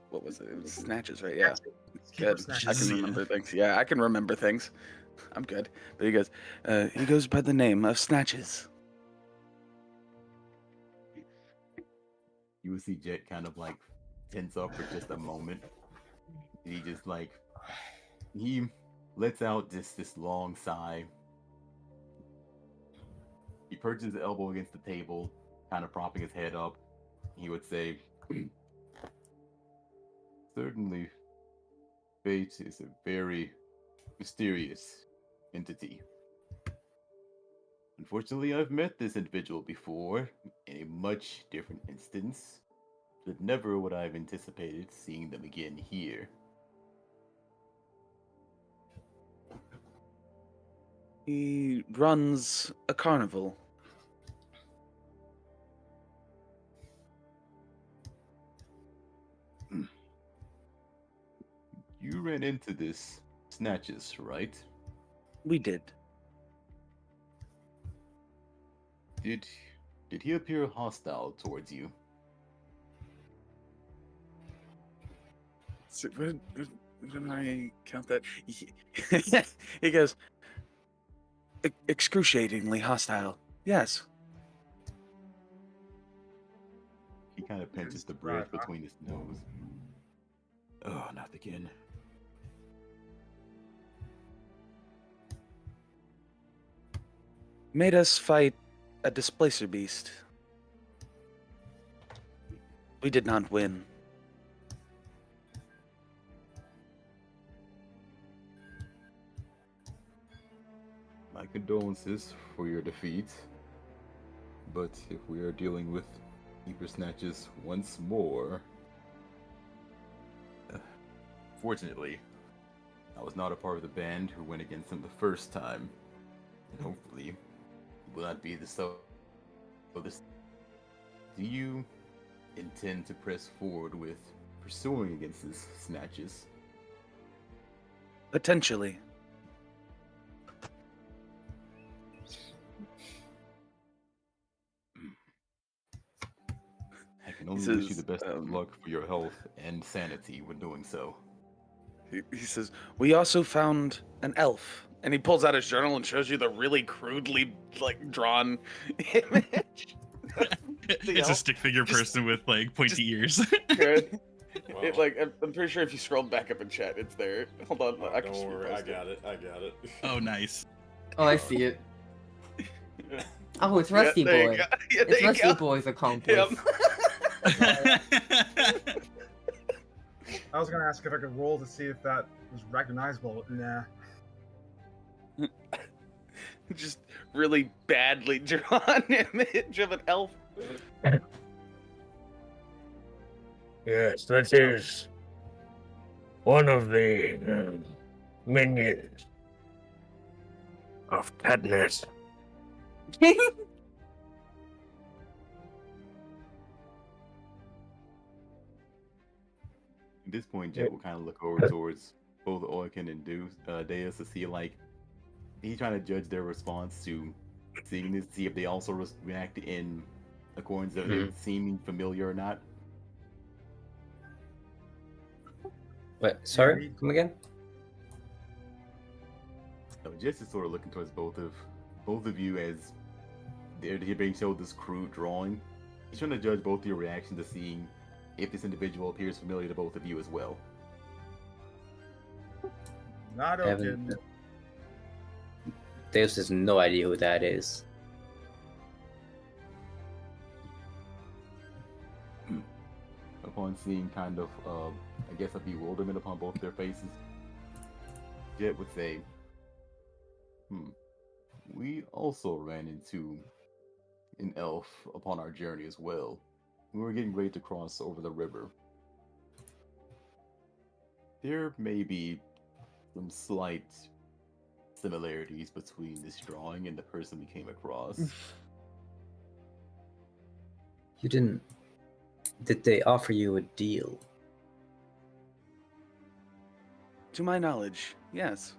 what was it? It was Snatches, right? Yeah. Keeper Good. I snatches. can remember things. Yeah, I can remember things. I'm good. But he goes by the name of Snatches. You will see Jet kind of like tense up for just a moment. And he just like he lets out this long sigh. He perches his elbow against the table, kind of propping his head up. He would say, "Certainly, fate is a very mysterious entity. Unfortunately, I've met this individual before in a much different instance, but never would I have anticipated seeing them again here." He runs a carnival. You ran into this Snatches, right? We did. Did he appear hostile towards you? So, when I count that, he goes excruciatingly hostile. Yes. He kind of pinches the Right, bridge between his nose. Oh, not again. Made us fight a displacer beast. We did not win. My condolences for your defeat. But if we are dealing with Keeper Snatches once more... Fortunately, I was not a part of the band who went against him the first time. And hopefully, it will not be the so this. Do you intend to press forward with pursuing against his Snatches? Potentially. I can only He wish you says, the best of luck for your health and sanity when doing so. He says, we also found an elf. And he pulls out his journal and shows you the really crudely, like, drawn image. It's a elf. stick figure Just- person with like pointy ears. Good. Wow. I'm pretty sure if you scroll back up in chat, it's there. Hold on, Oh, I can don't just worry, I repost it. got it. I got it. Oh, nice. Oh, I see it. Oh, it's Rusty Yeah, there you Boy. go. Yeah, there It's you Rusty go. Boy's accomplice. Him. I was gonna ask if I could roll to see if that was recognizable. Nah. Just really badly drawn image of an elf. Yes, that is one of the minions of Katniss. At this point, Jet will kind of look over towards both Oikin and Deus to see, like, he's trying to judge their response to seeing this, see if they also react in accordance of it seeming familiar or not. Wait, sorry? Come again? So Jet's is sort of looking towards both of you as they're being showed this crude drawing. He's trying to judge both your reactions to seeing if this individual appears familiar to both of you as well. Not Haven't- Oaken. Deus has no idea who that is. Upon seeing kind of, I guess, a bewilderment upon both their faces, Jet would say, we also ran into an elf upon our journey as well. We were getting ready to cross over the river. There may be some slight similarities between this drawing and the person we came across. You didn't. Did they offer you a deal? To my knowledge, yes.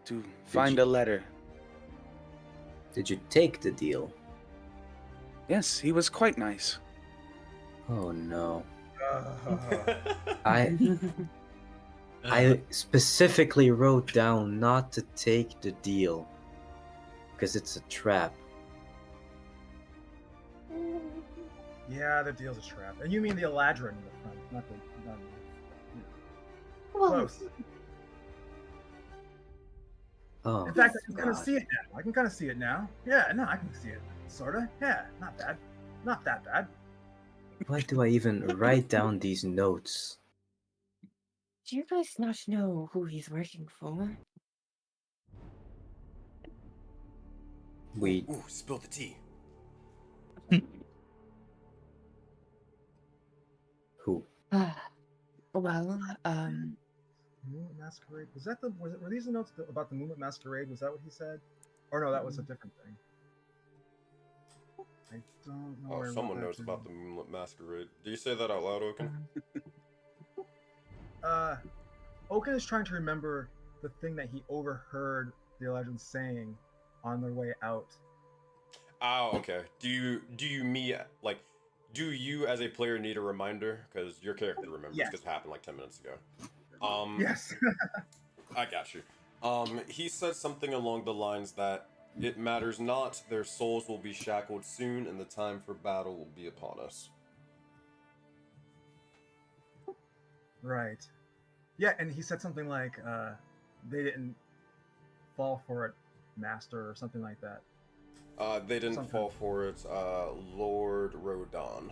to find a letter. Did you take the deal? Yes, he was quite nice. Oh no. Uh, I specifically wrote down not to take the deal because it's a trap. yeah, the deal's a trap. And you mean the Eladrin in the front, not the. Well, Close. Oh, In fact, I can kind of God. see it now. I can kind of see it now. Yeah, no, I can see it. Sorta. Yeah, not bad. Not that bad. Why do I even write down these notes? do you guys not know who he's working for? We Ooh, spill the tea. who? Well, Moonlit Masquerade. Was that the? Were these the notes about the Moonlit Masquerade? Was that what he said? Or no, that was a different thing. I don't know. Oh, where I wrote someone that knows down. about the Moonlit Masquerade. Do you say that out loud, Oaken? Oaken is trying to remember the thing that he overheard the legend saying on their way out. Oh, okay. Do you as a player need a reminder? Because your character remembers Yes. because it happened like 10 minutes ago. Yes. I got you. He said something along the lines that it matters not, their souls will be shackled soon, and the time for battle will be upon us. Right. Yeah, and he said something like, they didn't fall for it, master, or something like that. They didn't Something. fall for it, Lord Rodon.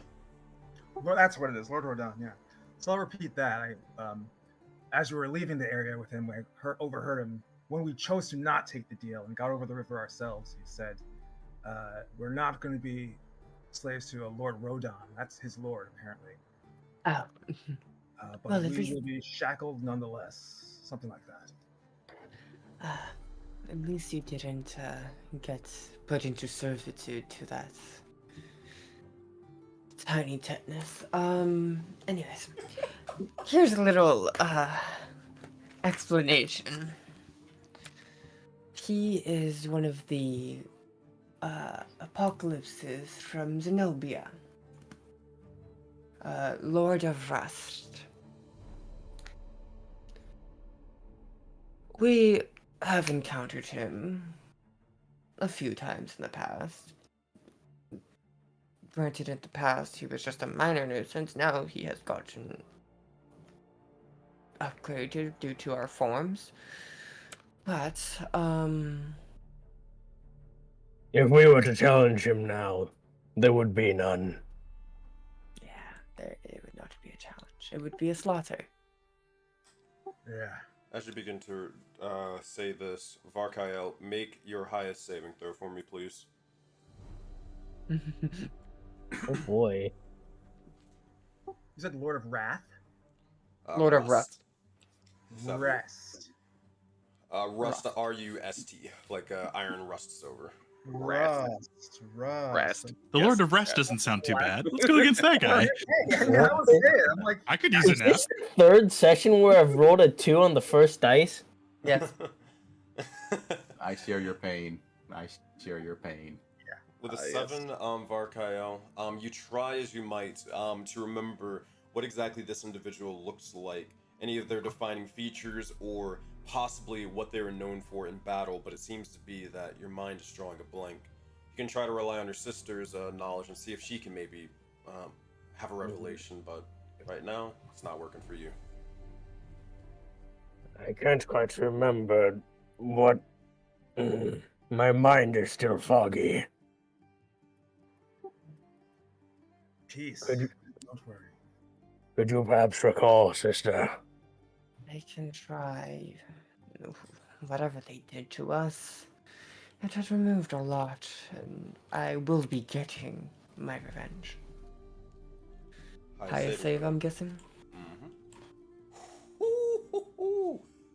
Well, that's what it is, Lord Rodon, yeah. So I'll repeat that. As we were leaving the area with him, I overheard him, when we chose to not take the deal and got over the river ourselves, he said, we're not going to be slaves to a Lord Rodon. That's his lord, apparently. oh, But Well, at we least- will be shackled nonetheless. Something like that. at least you didn't get put into servitude to that tiny tetanus. Anyways, here's a little explanation. He is one of the apocalypses from Zenobia, Lord of Rust. We have encountered him a few times in the past. Granted, in the past, he was just a minor nuisance. Now he has gotten upgraded due to our forms. But, If we were to challenge him now, there would be none. yeah, it would not be a challenge. It would be a slaughter. Yeah. As you begin to say this, Varkael, make your highest saving throw for me, please. Oh boy. You said Lord of Wrath? Lord of Rust. Seven. Rest. Rust, R-U-S-T, like iron rusts over. Rest. Rest. The Lord of Rest doesn't sound too bad. Let's go against that guy. Hey, I was there. I'm like, I could use Is a nap. this the third session where I've rolled a 2 on the first dice? Yes. I share your pain. I share your pain. With a Yes. 7, Varkael, you try as you might to remember what exactly this individual looks like, any of their defining features, or possibly what they were known for in battle, but it seems to be that your mind is drawing a blank. You can try to rely on your sister's knowledge and see if she can maybe have a revelation, but right now, it's not working for you. I can't quite remember what. My mind is still foggy. peace. Could you- Don't worry. Could you perhaps recall, sister? I can try. Whatever they did to us, it has removed a lot, and I will be getting my revenge. Highest save, I'm guessing.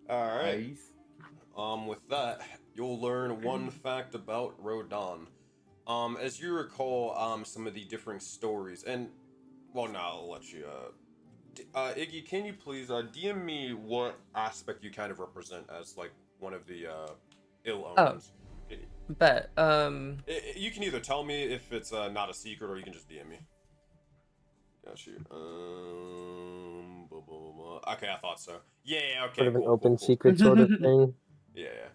Alright. Nice. With that, you'll learn one fact about Rodon. As you recall, some of the different stories, and, well, now I'll let you, Iggy, can you please, DM me what aspect you kind of represent as, like, one of the ill Oh. owners. Bet. You can either tell me if it's not a secret, or you can just DM me. Got you. Blah, blah, blah, blah. Okay, I thought so. Yeah. Okay. Sort of an Cool, open cool. secret sort of thing. Yeah.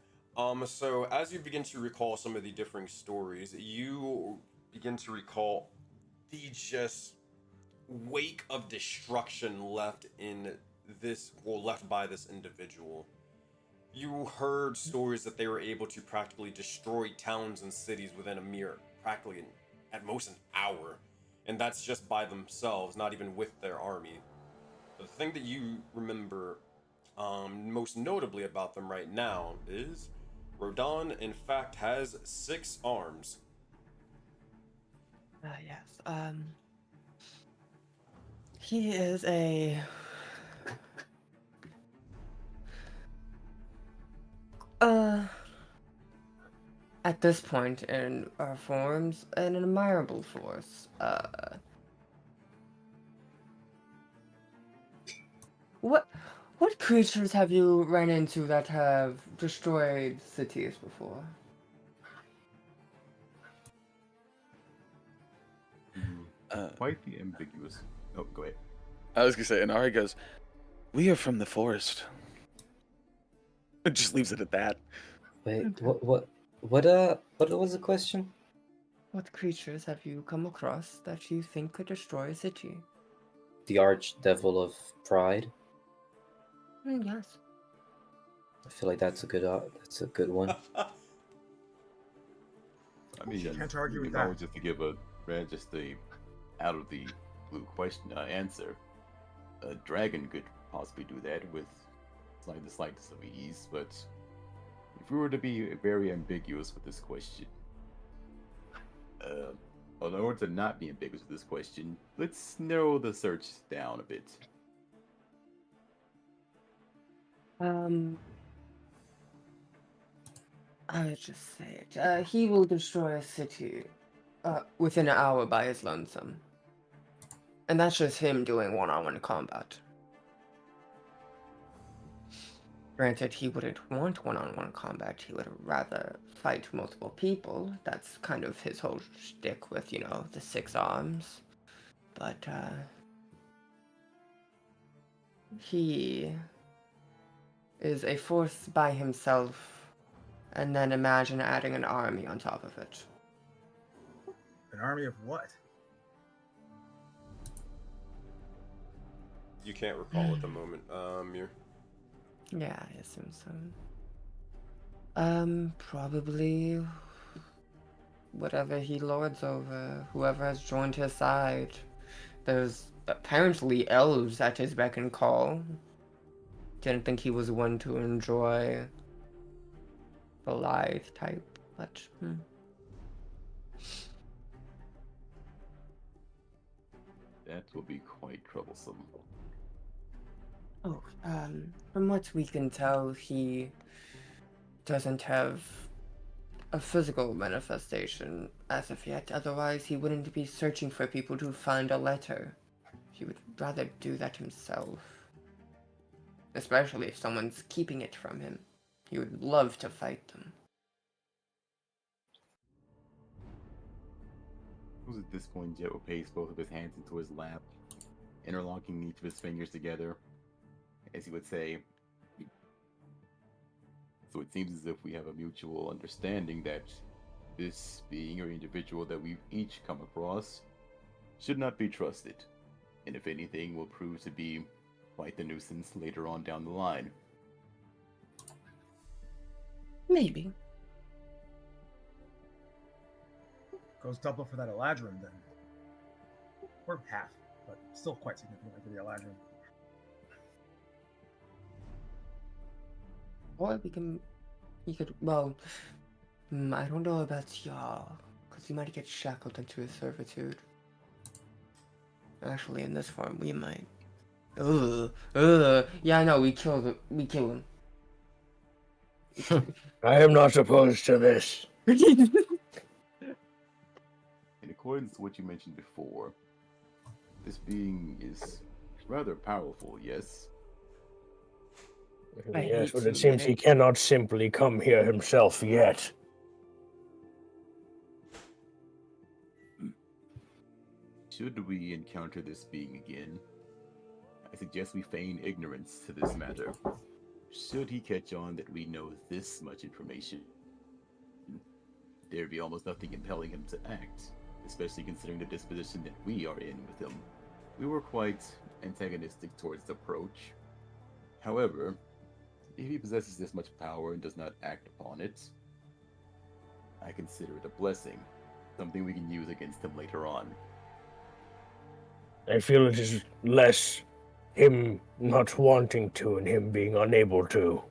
So as you begin to recall some of the differing stories, you begin to recall the just wake of destruction left by this individual. You heard stories that they were able to practically destroy towns and cities within a mere, practically at most, an hour. And that's just by themselves, not even with their army. The thing that you remember most notably about them right now is Rodon, in fact, has 6 arms. Yes. He is a at this point in our forms, an admirable force. What creatures have you run into that have destroyed cities before? Quite the ambiguous. Oh, go ahead. I was gonna say, and Ari goes, "We are from the forest." It just leaves it at that. Wait, what was the question? What creatures have you come across that you think could destroy a city? The Archdevil of Pride. Yes. I feel like that's a good one. I mean, Can't argue with always that. just to give a out of the blue question answer. A dragon could possibly do that with the slightest of ease, but if we were to be very ambiguous with this question, in order to not be ambiguous with this question, let's narrow the search down a bit. I would just say it. He will destroy a city within an hour by his lonesome. And that's just him doing one-on-one combat. Granted, he wouldn't want one-on-one combat. He would rather fight multiple people. That's kind of his whole shtick with, the 6 arms. But, he is a force by himself. And then imagine adding an army on top of it. An army of what? You can't recall at the moment, Mir. Yeah, I assume so. Probably whatever he lords over, whoever has joined his side. There's apparently elves at his beck and call. Didn't think he was one to enjoy the lithe type, but That will be quite troublesome. Oh, from what we can tell, he doesn't have a physical manifestation as of yet. Otherwise, he wouldn't be searching for people to find a letter. He would rather do that himself. Especially if someone's keeping it from him. He would love to fight them. It was at this point Jet will place both of his hands into his lap, interlocking each of his fingers together, as he would say, "So it seems as if we have a mutual understanding that this being or individual that we've each come across should not be trusted, and if anything will prove to be quite the nuisance later on down the line." Maybe. Goes double for that Eladrin then. Or half, but still quite significant for the Eladrin. Or you could, well, I don't know about y'all, because you might get shackled into a servitude. Actually, in this form, we might. Yeah, no, we kill him. I am not opposed to this. In accordance to what you mentioned before, this being is rather powerful, yes? I Yes, hate but to it seems admit he it. cannot simply come here himself yet. Should we encounter this being again, I suggest we feign ignorance to this matter. Should he catch on that we know this much information, there'd be almost nothing impelling him to act, especially considering the disposition that we are in with him. We were quite antagonistic towards the approach. However, if he possesses this much power and does not act upon it, I consider it a blessing, something we can use against him later on. I feel it is less him not wanting to and him being unable to.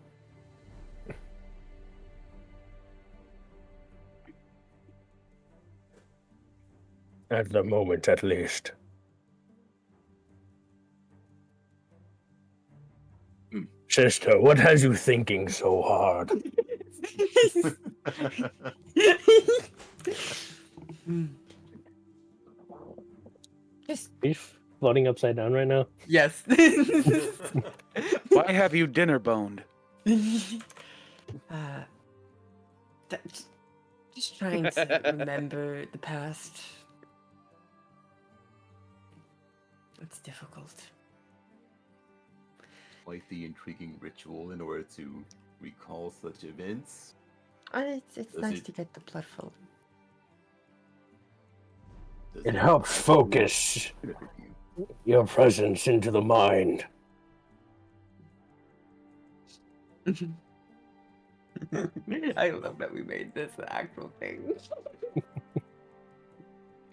At the moment, at least. Sister, what has you thinking so hard? Just He's floating upside down right now. yes. Why have you dinner boned? Just trying to remember the past. It's difficult. Quite the intriguing ritual in order to recall such events. It's Does nice it- to get the blood flowing. Does It helps actually focus benefit you? your presence into the mind. I love that we made this an actual thing.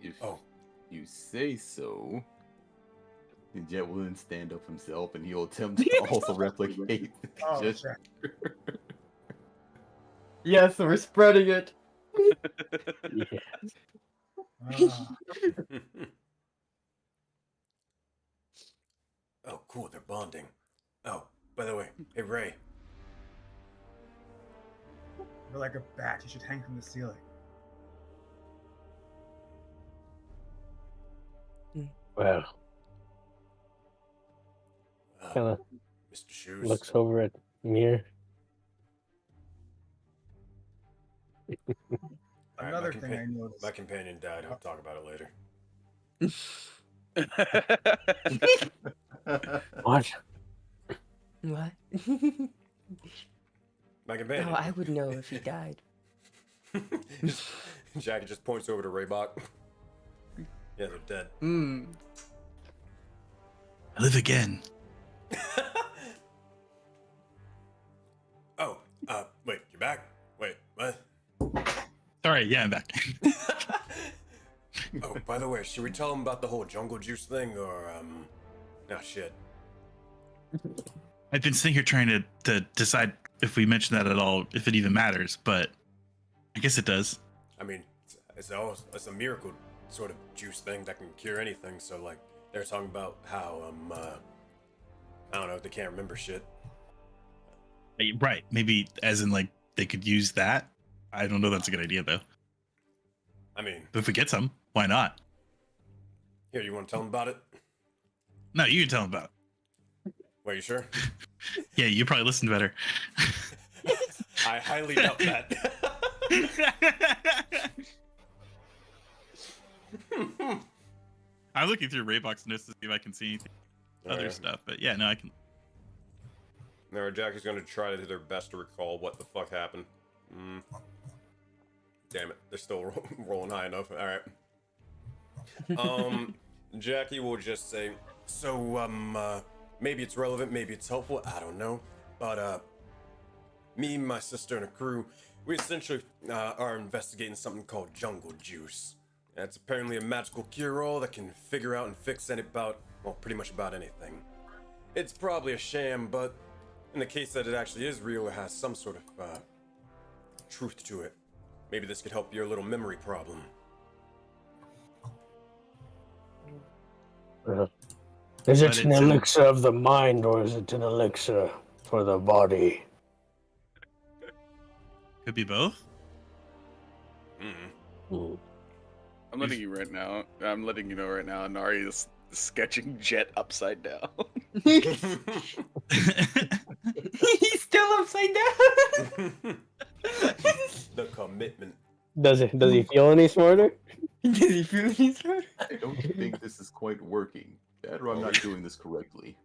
If Oh. you say so, then Jet will then stand up himself and he'll attempt to also replicate the Oh, gesture. Yes, we're spreading it. Ah, Oh, cool, they're bonding. Oh, by the way, hey Ray. you're like a bat. You should hang from the ceiling. Well, kind of Mr. Shoes. looks over at Mir. Alright, Another thing I noticed. My companion died. I'll talk about it later. What? What? My companion. Oh, I would know if he died. Jackie just points over to Raybok. Yeah, they're dead. Hmm. I live again. Oh, wait, you're back? Wait, what? Sorry, yeah, I'm back. Oh, by the way, should we tell him about the whole jungle juice thing, or, oh, shit. I've been sitting here trying to decide if we mention that at all, if it even matters, but I guess it does. I mean, it's a miracle sort of juice thing that can cure anything, so, like, they're talking about how, I don't know, they can't remember shit. Right, maybe as in like they could use that. I don't know. That's a good idea though. I mean, But if we get some, why not? here, you want to tell him about it? No, you can tell them about it. Wait, you sure? Yeah, you probably listened better. I highly doubt that. I'm looking through Raybox notes to see if I can see anything other Alright. stuff, but yeah, no, I can. No, Jackie's gonna try to do their best to recall what the fuck happened. Damn it, they're still rolling high enough. All right. Jackie will just say, so, maybe it's relevant, maybe it's helpful, I don't know. But, me, my sister, and a crew, we essentially are investigating something called jungle juice. And it's apparently a magical cure-all that can figure out and fix pretty much about anything. It's probably a sham, but in the case that it actually is real, it has some sort of, truth to it. Maybe this could help your little memory problem. Is But it an it's an- elixir of the mind or is it an elixir for the body? Could be both. Mm-hmm. I'm letting you right now. I'm letting you know right now. Nari is sketching Jet upside down. upside down. The commitment. Does he feel any smarter? Does he feel any smarter? I don't think this is quite working. That or I'm not doing this correctly.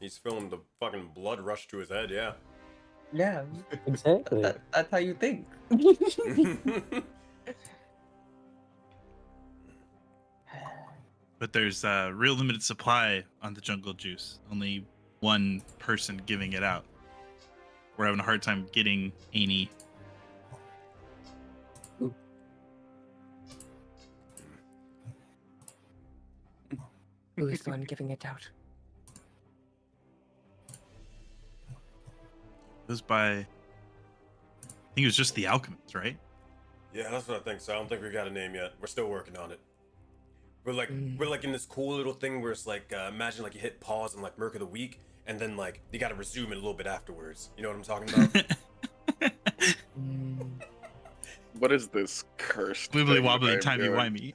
He's feeling the fucking blood rush to his head, yeah. Yeah, Exactly. that's how you think. But there's a real limited supply on the jungle juice. Only one person giving it out. We're having a hard time getting any. Who is the one giving it out? It was by, I think it was just the alchemist, right? Yeah, that's what I think. So I don't think we got a name yet. We're still working on it. We're like in this cool little thing where it's like imagine like you hit pause and like Merc of the Week, and then like you gotta resume it a little bit afterwards. You know what I'm talking about? What is this cursed? Wibbly thing wobbly, that I'm timey doing? wimey.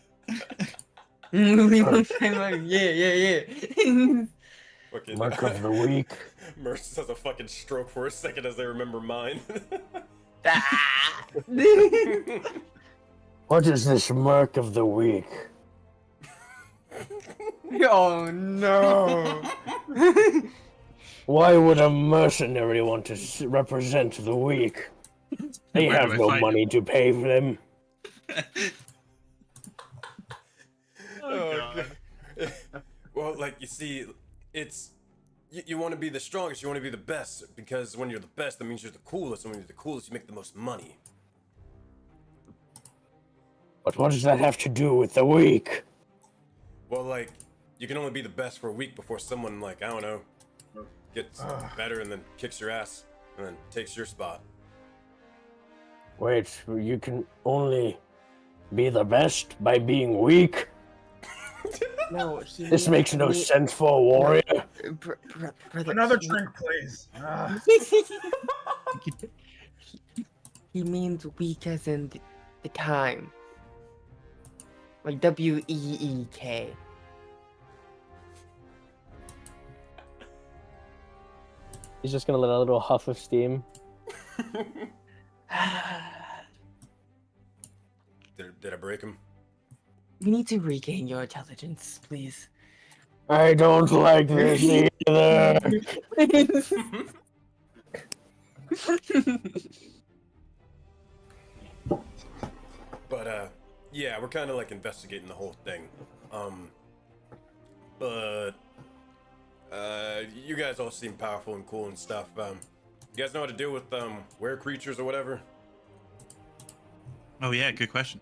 Yeah. Fucking Mark of the week. Merce has a fucking stroke for a second as they remember mine. What is this mark of the week? Oh no! Why would a mercenary want to represent the weak? They Where do have I no find money to pay for them. Oh, God. Well, like you see, it's you want to be the strongest, you want to be the best, because when you're the best, that means you're the coolest, and when you're the coolest, you make the most money. But what does that have to do with the weak? Well, like you can only be the best for a week before someone like I don't know gets better and then kicks your ass and then takes your spot. Wait, you can only be the best by being weak? No, This makes no sense for a warrior. Another drink, please. He means weak as in the time. Like WEEK. He's just gonna let a little huff of steam. Did I break him? You need to regain your intelligence, please. I don't like this either. But yeah, we're kind of like investigating the whole thing. But you guys all seem powerful and cool and stuff. You guys know how to deal with were creatures or whatever? Oh yeah, good question.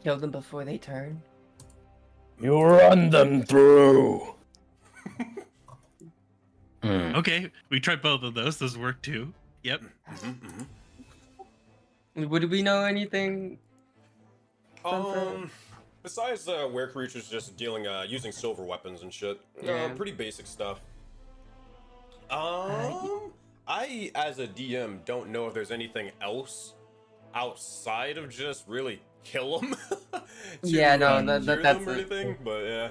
Kill them before they turn. You run them through. Okay, we tried both of those. Those work too. Yep. Would we know anything? Besides were creatures just dealing using silver weapons and shit. Yeah. Pretty basic stuff. I as a DM don't know if there's anything else outside of just really kill them. Yeah, no, that's that's or it. anything, but yeah.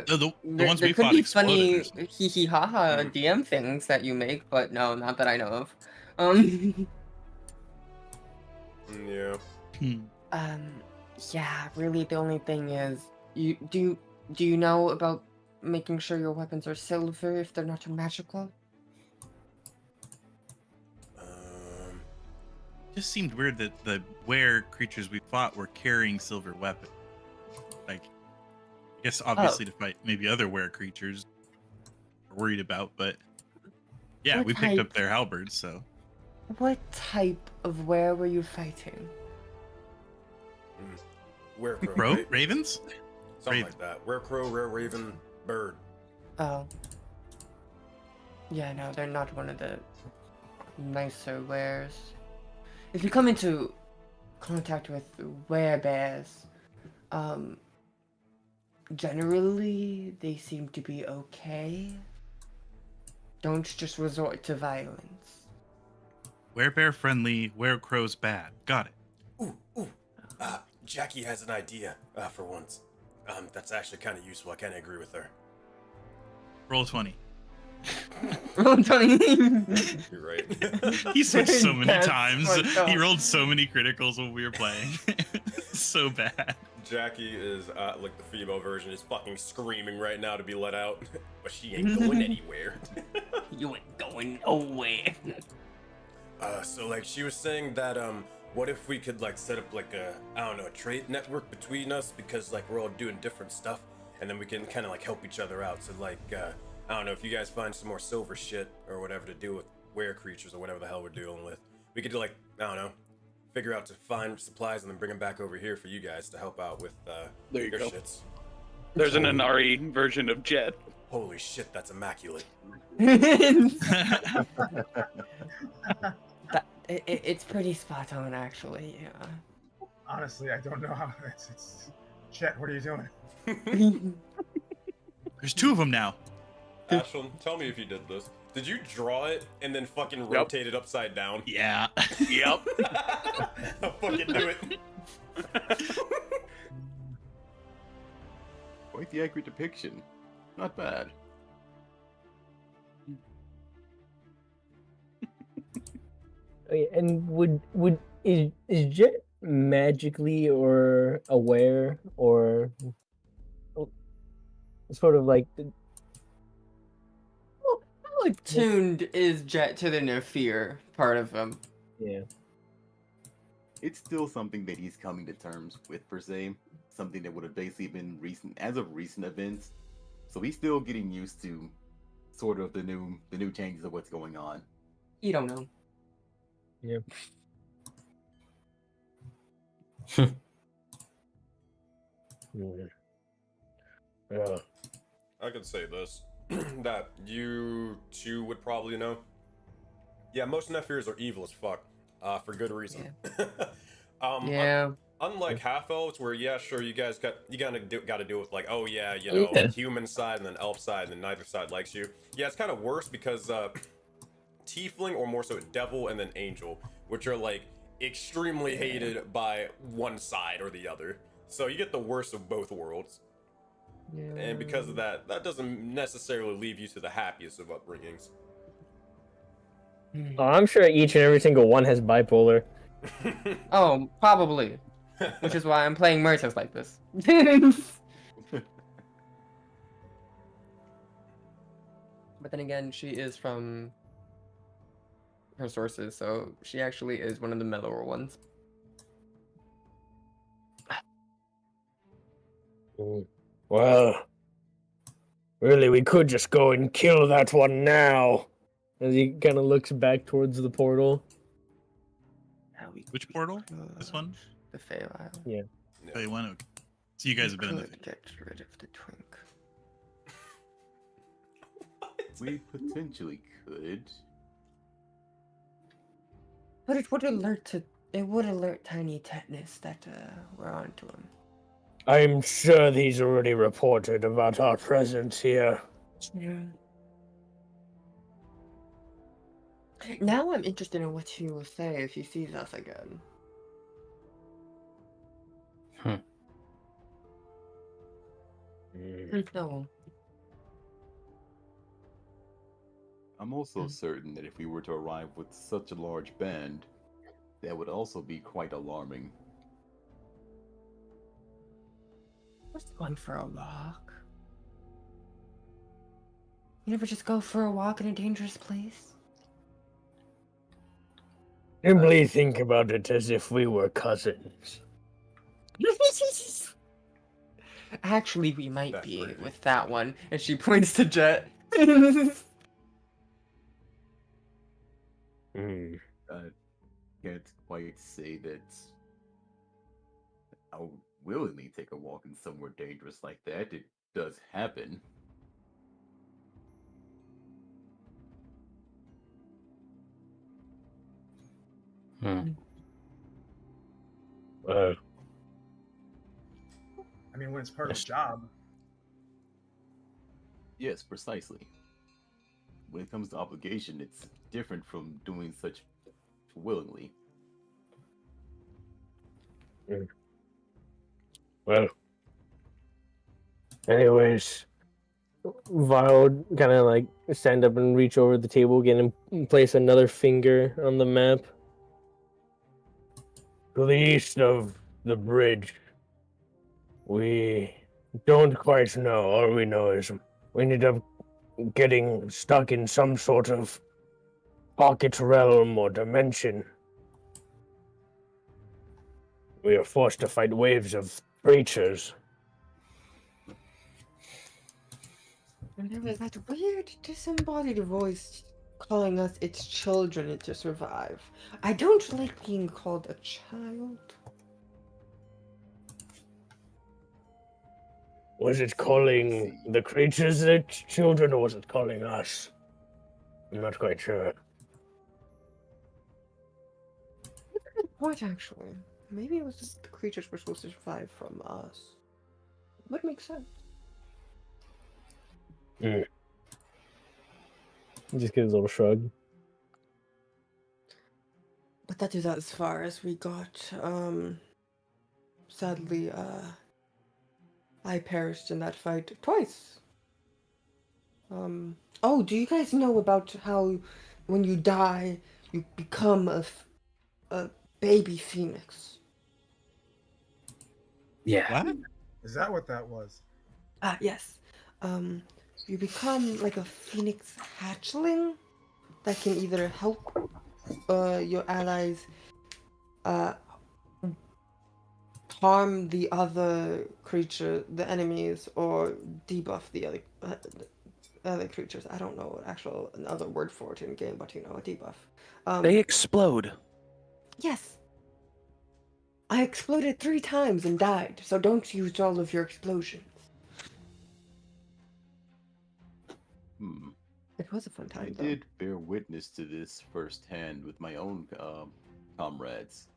The ones There we could fought be exploded funny or something. hee hee ha ha DM things that you make, but no, not that I know of. Yeah. Yeah, really the only thing is do you know about making sure your weapons are silver if they're not magical? Just seemed weird that the were creatures we fought were carrying silver weapons. Like, I guess obviously to fight maybe other were creatures we're worried about, but yeah, What we picked up type? their halberds, so What type of were were you fighting? Werecrow, Bro, right? ravens? Something Raven. like that. Werecrow, rare raven, bird. Oh. Yeah, no, they're not one of the nicer wares. If you come into contact with werebears, generally they seem to be okay. Don't just resort to violence. Werebear friendly, werecrow's bad. Got it. Ooh. Jackie has an idea for once. That's actually kind of useful. I kind of agree with her. Roll 20. Roll 20. You're right. He switched so many That's times. fucked up. He rolled so many criticals when we were playing. So bad. Jackie is like the female version is fucking screaming right now to be let out, but she ain't going anywhere. You ain't going nowhere. So like she was saying that what if we could like set up like a a trade network between us because like we're all doing different stuff and then we can kind of like help each other out. So like I don't know if you guys find some more silver shit or whatever to do with were creatures or whatever the hell we're dealing with, we could like figure out to find supplies and then bring them back over here for you guys to help out with There you your go. shits. There's an Inari version of Jet. Holy shit, that's immaculate. It's pretty spot on, actually. Yeah. Honestly, I don't know how it's Chet, what are you doing? There's 2 of them now. Ashlyn, tell me if you did this. Did you draw it and then fucking rotate it upside down? Yeah. Yep. I'll fucking do it. Quite the accurate depiction. Not bad. Okay, and is Jet magically or aware or sort of like How attuned is Jet to the no fear part of him? yeah. It's still something that he's coming to terms with per se. Something that would have basically been recent events. So he's still getting used to sort of the new changes of what's going on. You don't know. Yeah. Yeah. I could say this, that you two would probably know. Yeah, most Nephirs are evil as fuck, for good reason. Yeah. Unlike half elves, where yeah, sure, you guys got to deal with like, oh yeah, human side and then elf side, and then neither side likes you. Yeah, it's kind of worse because tiefling, or more so devil and then angel, which are like extremely hated by one side or the other. So you get the worst of both worlds. Yeah. And because of that, that doesn't necessarily leave you to the happiest of upbringings. Oh, I'm sure each and every single one has bipolar. Oh, probably. Which is why I'm playing Mertus like this. But then again, she is from her sources, so she actually is one of the mellower ones. Well, really, we could just go and kill that one now. As he kind of looks back towards the portal. Which portal? This one? The Feywild. Yeah. They went. Okay. So you guys have been in the. Could get rid of the twink. We potentially could. But it would alert Tiny Tetanus that we're onto him. I'm sure he's already reported about our presence here. Yeah. Now I'm interested in what he will say if he sees us again. No. I'm also certain that if we were to arrive with such a large band, that would also be quite alarming. Just going for a walk. You never just go for a walk in a dangerous place? Simply think about it as if we were cousins. Actually, we might That's be crazy. with that one. And she points to Jet. I can't quite say that I'll willingly take a walk in somewhere dangerous like that. It does happen. I mean, when it's part of the job. Yes, precisely. When it comes to obligation, it's different from doing such willingly. Well, anyways, Vile kind of like stand up and reach over the table again and place another finger on the map. To the east of the bridge. We don't quite know. All we know is we ended up getting stuck in some sort of pocket realm or dimension. We are forced to fight waves of creatures. And there was that weird disembodied voice calling us its children to survive. I don't like being called a child. Was it calling the creatures its children, or was it calling us? I'm not quite sure. Good point, actually. Maybe it was just the creatures were supposed to survive from us. Would make sense. Just gives a little shrug. But that is as far as we got. Sadly, I perished in that fight twice. Oh, do you guys know about how when you die, you become a baby phoenix? Yeah. What? Is that what that was? Ah, yes. You become like a phoenix hatchling that can either help your allies harm the other creature, the enemies, or debuff the other creatures. I don't know another word for it in game, but you know, a debuff. They explode. Yes. I exploded 3 times and died, so don't use all of your explosions. It was a fun time, I though. did bear witness to this firsthand with my own comrades.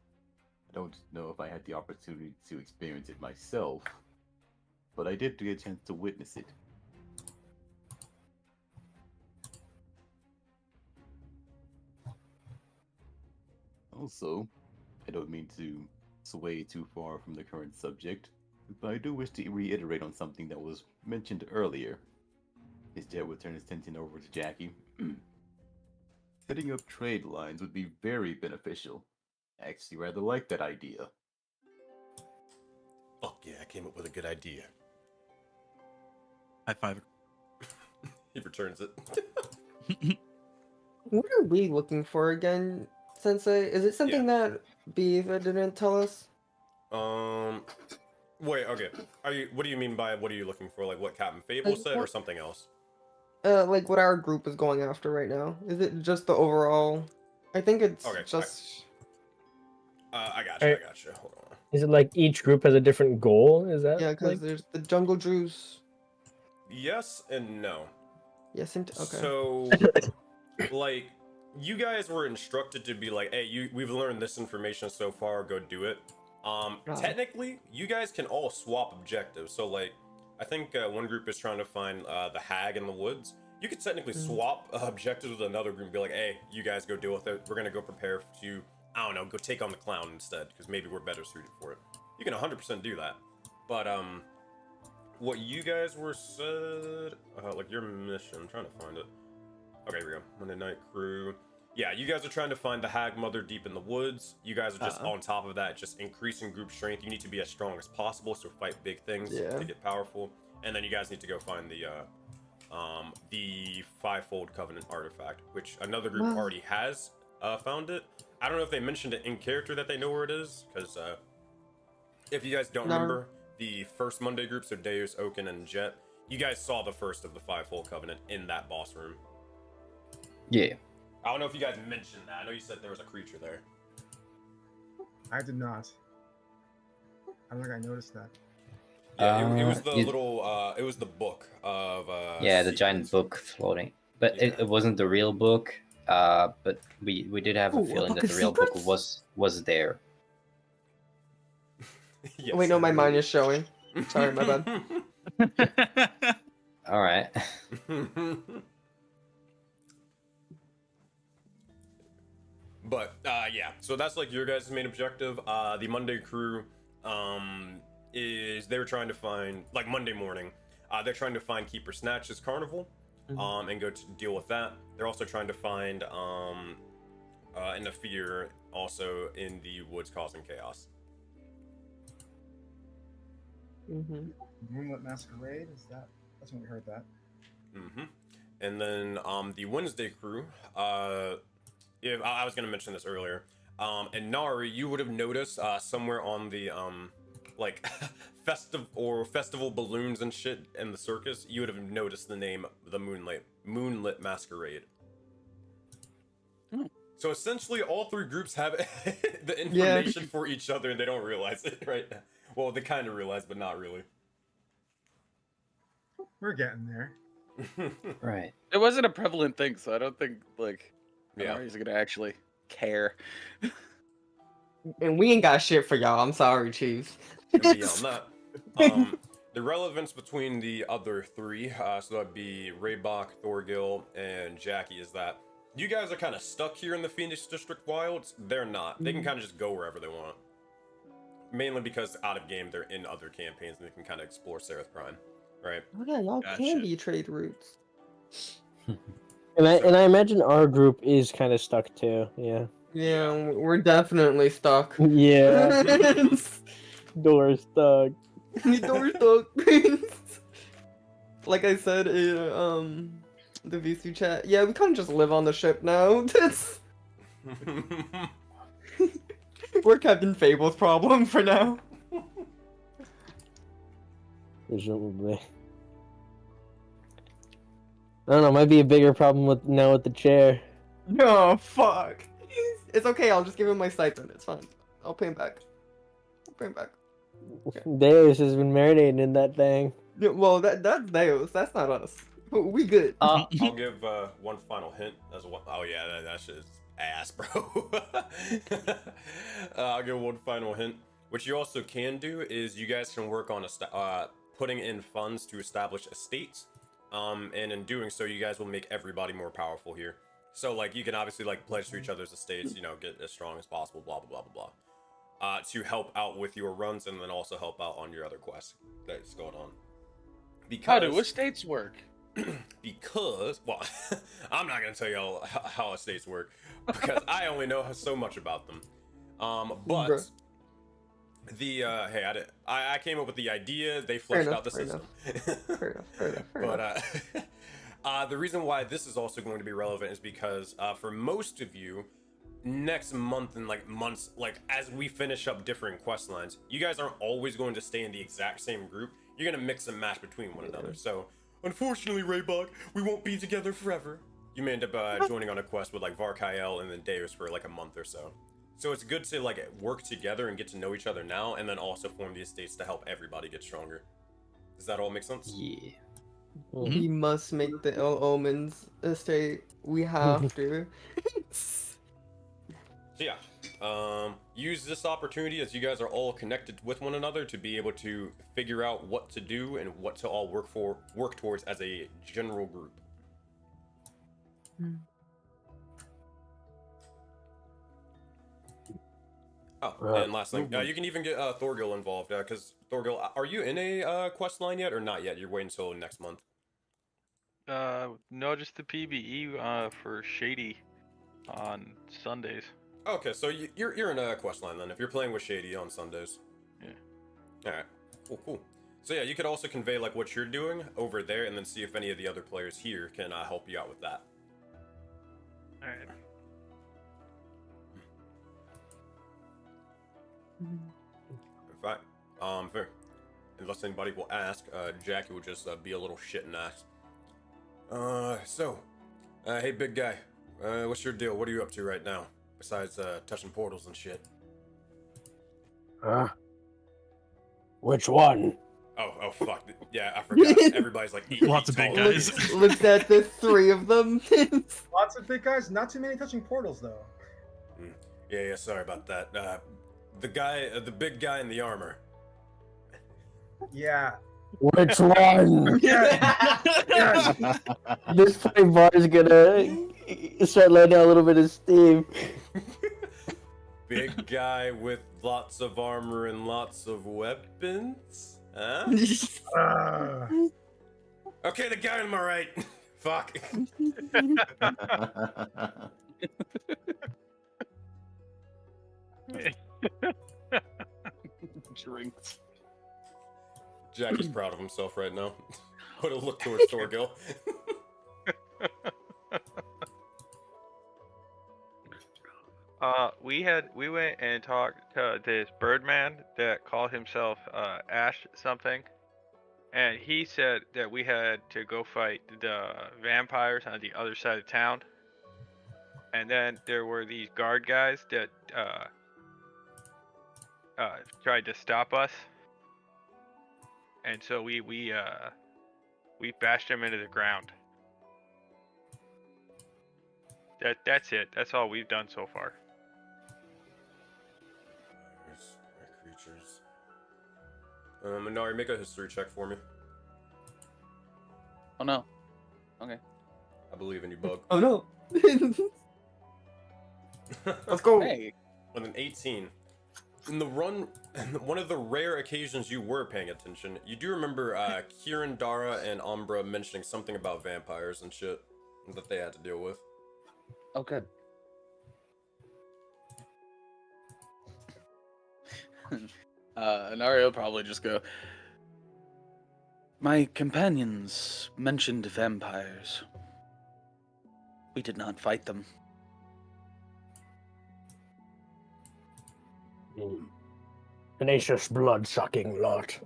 I don't know if I had the opportunity to experience it myself, but I did get a chance to witness it. Also, I don't mean to sway too far from the current subject, but I do wish to reiterate on something that was mentioned earlier. His Jet would turn his attention over to Jackie. Setting up trade lines would be very beneficial. I actually rather like that idea. Fuck yeah, I came up with a good idea. High five. He returns it. What are we looking for again, Sensei? Is it something that Beaver didn't tell us? Wait, okay. What do you mean by what are you looking for? Like what Captain Fable said or something else? Like what our group is going after right now. Is it just the overall? I think it's just. I got you. Hold on. Is it like each group has a different goal? Is that Yeah, because there's the Jungle Drews. Yes and no. Yes and okay. So, like, you guys were instructed to be like, hey, we've learned this information so far, go do it. Technically, you guys can all swap objectives. So, like, I think one group is trying to find the hag in the woods. You could technically swap objectives with another group and be like, hey, you guys go deal with it. We're gonna go prepare to, I don't know, go take on the clown instead, because maybe we're better suited for it. You can 100% do that. But, what you guys were said, like your mission, I'm trying to find it. Okay, here we go. Monday Night Crew. Yeah, you guys are trying to find the hag mother deep in the woods. You guys are just on top of that, just increasing group strength. You need to be as strong as possible, so fight big things to get powerful. And then you guys need to go find the fivefold covenant artifact, which another group already has found it. I don't know if they mentioned it in character that they know where it is, because if you guys don't remember, the first Monday group, so Deus, Oaken, and Jet, you guys saw the first of the fivefold covenant in that boss room. Yeah. I don't know if you guys mentioned that. I know you said there was a creature there. I did not. I don't think I noticed that. Yeah, it was the little, it was the book of, yeah, the giant book floating. But it wasn't the real book, but we did have a feeling that the real book was there. Yes, wait, no, my mind is showing. Sorry, my bad. All right. But yeah, so that's like your guys' main objective. The Monday crew is they were trying to find, like, Monday morning. They're trying to find Keeper Snatch's carnival, and go to deal with that. They're also trying to find Interfere also in the woods causing chaos. Moonlit Masquerade, that's when we heard that. And then the Wednesday crew, yeah, I was gonna mention this earlier. And Nari, you would have noticed somewhere on the like festival balloons and shit in the circus, you would have noticed the name the Moonlit Masquerade. So essentially, all three groups have the information for each other, and they don't realize it right now. Well, they kind of realize, but not really. We're getting there. Right. It wasn't a prevalent thing, so I don't think Yeah. he's gonna actually care. And we ain't got shit for y'all. I'm sorry, Chiefs. And beyond that, the relevance between the other three, so that'd be Raybach, Thorgil, and Jackie, is that you guys are kind of stuck here in the Phoenix District Wilds. They're not. They can kind of just go wherever they want. Mainly because out of game, they're in other campaigns and they can kind of explore Seraph Prime, right? Oh yeah, y'all Gotcha. can be trade routes. And I imagine our group is kind of stuck too. Yeah. Yeah, we're definitely stuck. Yeah. Door stuck. Door stuck. Like I said in the VC chat, yeah, we kind of just live on the ship now. We're Captain Fable's problem for now. Presumably. I don't know. Might be a bigger problem with the chair. No, fuck. It's okay. I'll just give him my stipend. It's fine. I'll pay him back. Deus has been marinating in that thing. Yeah, well, that's Deus. That's not us. We good. I'll give one final hint as well. Oh yeah, that shit is ass, bro. I'll give one final hint. What you also can do is you guys can work on putting in funds to establish estates. And in doing so, you guys will make everybody more powerful here. So like you can obviously like pledge to each other's estates, you know, get as strong as possible, blah blah blah blah blah. To help out with your runs and then also help out on your other quests that's going on. How do estates work? Because, well, I'm not gonna tell y'all how estates work because I only know so much about them. But the hey, I came up with the idea. They fleshed out the system. Fair enough. But the reason why this is also going to be relevant is because for most of you, next month and like months, like as we finish up different quest lines, you guys aren't always going to stay in the exact same group. You're gonna mix and match between one another. So unfortunately, Raybach, we won't be together forever. You may end up joining on a quest with like Varkael and then Deus for like a month or so. So it's good to like work together and get to know each other now, and then also form the estates to help everybody get stronger. Does that all make sense? Yeah. We must make the Ill Omens estate. We have to. So yeah, use this opportunity as you guys are all connected with one another to be able to figure out what to do and what to all work towards as a general group. Oh, and last thing, you can even get Thorgil involved, because Thorgil, are you in a quest line yet or not yet? You're waiting until next month. No, just the PBE for Shady on Sundays. Okay, so you're in a quest line then, if you're playing with Shady on Sundays. Yeah. Alright, cool. So yeah, you could also convey like what you're doing over there and then see if any of the other players here can help you out with that. Alright. In fact, fair. Unless anybody will ask, Jackie will just be a little shit and ask. Hey big guy, what's your deal? What are you up to right now? Besides touching portals and shit. Which one? Oh fuck. Yeah, I forgot. Everybody's like 8 Lots feet of big tall. guys. Looked at the three of them. Lots of big guys, not too many touching portals though. Yeah, sorry about that. The big guy in the armor. Yeah. Which one? This play bar is gonna start letting out a little bit of steam. Big guy with lots of armor and lots of weapons? Huh? Okay, the guy on my right. Fuck. Drinks. Jack is proud of himself right now. Put a look towards Thorgil. We went and talked to this Birdman that called himself Ash something, and he said that we had to go fight the vampires on the other side of town, and then there were these guard guys that tried to stop us, and so we bashed them into the ground. That's it. That's all we've done so far. Creatures. Minari, make a history check for me. Oh no. Okay. I believe in you, Bug. Oh no. Let's go. Hey. With an 18. In the run, one of the rare occasions you were paying attention, you do remember Kieran, Dara, and Umbra mentioning something about vampires and shit that they had to deal with. Oh, good. Nario will probably just go. My companions mentioned vampires. We did not fight them. Tenacious blood-sucking lot.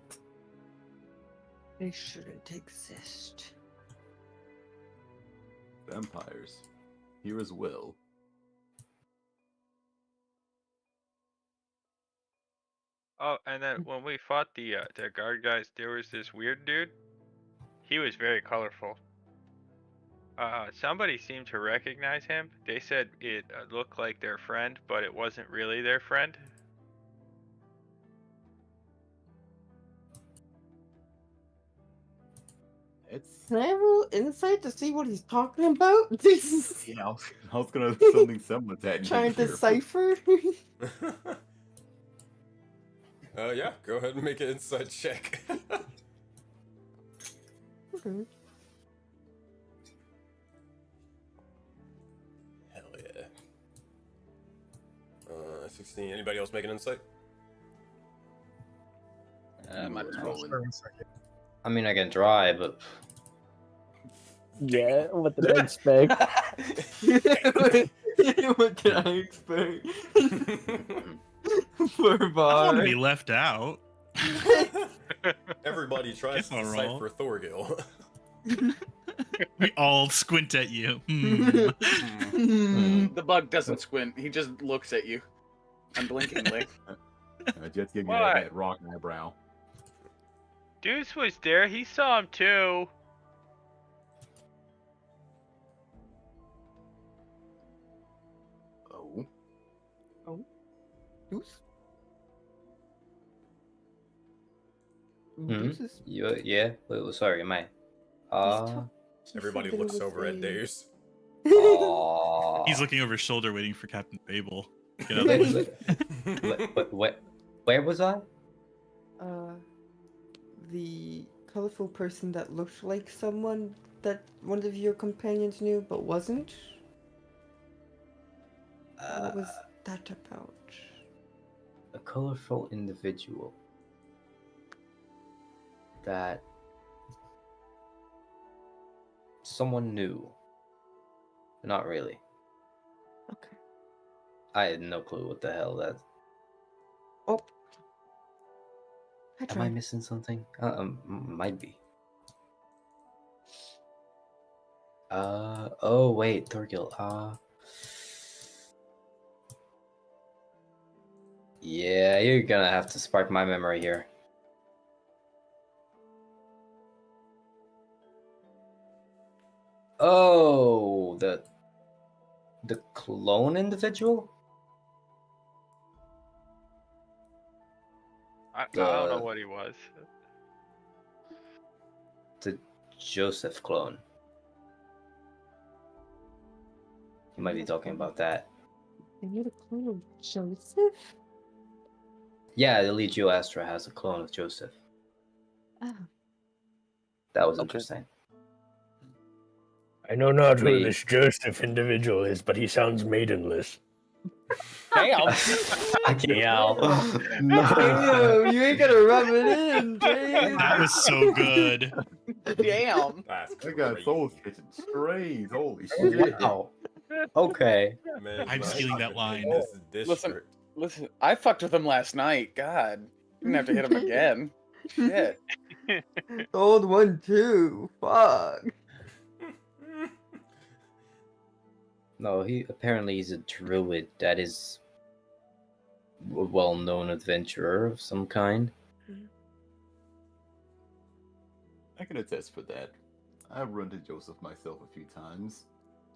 They shouldn't exist. Vampires. Here as well. Oh, and then when we fought the guard guys, there was this weird dude. He was very colorful. Somebody seemed to recognize him. They said it looked like their friend, but it wasn't really their friend. It's Can I roll insight to see what he's talking about? yeah. I was gonna something similar to that. Trying to here. decipher. Yeah, go ahead and make an insight check. Okay. Hell yeah. 16. Anybody else make an insight? Might as well. Rolling. Sorry, 1 second. I mean, I can try, but Yeah, what did I expect? What can I expect? Poor I don't want to Bar. be left out. Everybody tries Guess to I'll roll. decipher Thorgil. We all squint at you. The bug doesn't squint. He just looks at you unblinkingly. Just give me What? that rock eyebrow. Deuce was there. He saw him too. Oh. Goose? Hmm? Goose is yeah. Wait, sorry, am I? Everybody looks over at Daze. He's looking over his shoulder, waiting for Captain Fable. Get out Wait, the way. where was I? The colorful person that looked like someone that one of your companions knew but wasn't? What was that about? A colorful individual that someone knew. Not really. Okay. I had no clue what the hell that. Oh. I Am I tried. missing something? Might be. Oh wait, Thorgil. Yeah, you're gonna have to spark my memory here. Oh, the clone individual? I don't know The- what he was. The Joseph clone. You might be talking about that. And you're the clone of Joseph? Yeah, the Legio Astra has a clone of Joseph. Oh. That was Okay. interesting. I know not who Wait. this Joseph individual is, but he sounds maidenless. Damn. Fucking hell. No. Damn, you ain't gonna rub it in, Dave. That was so good. Damn. That's I got crazy. souls catching strays. Holy shit. Wow. Okay. Man, I'm like, stealing that line. This district. Listen, I fucked with him last night. God. Didn't have to hit him again. Shit. Old one too. Fuck. No, he apparently he's a druid that is a well-known adventurer of some kind. I can attest for that. I've run to Joseph myself a few times.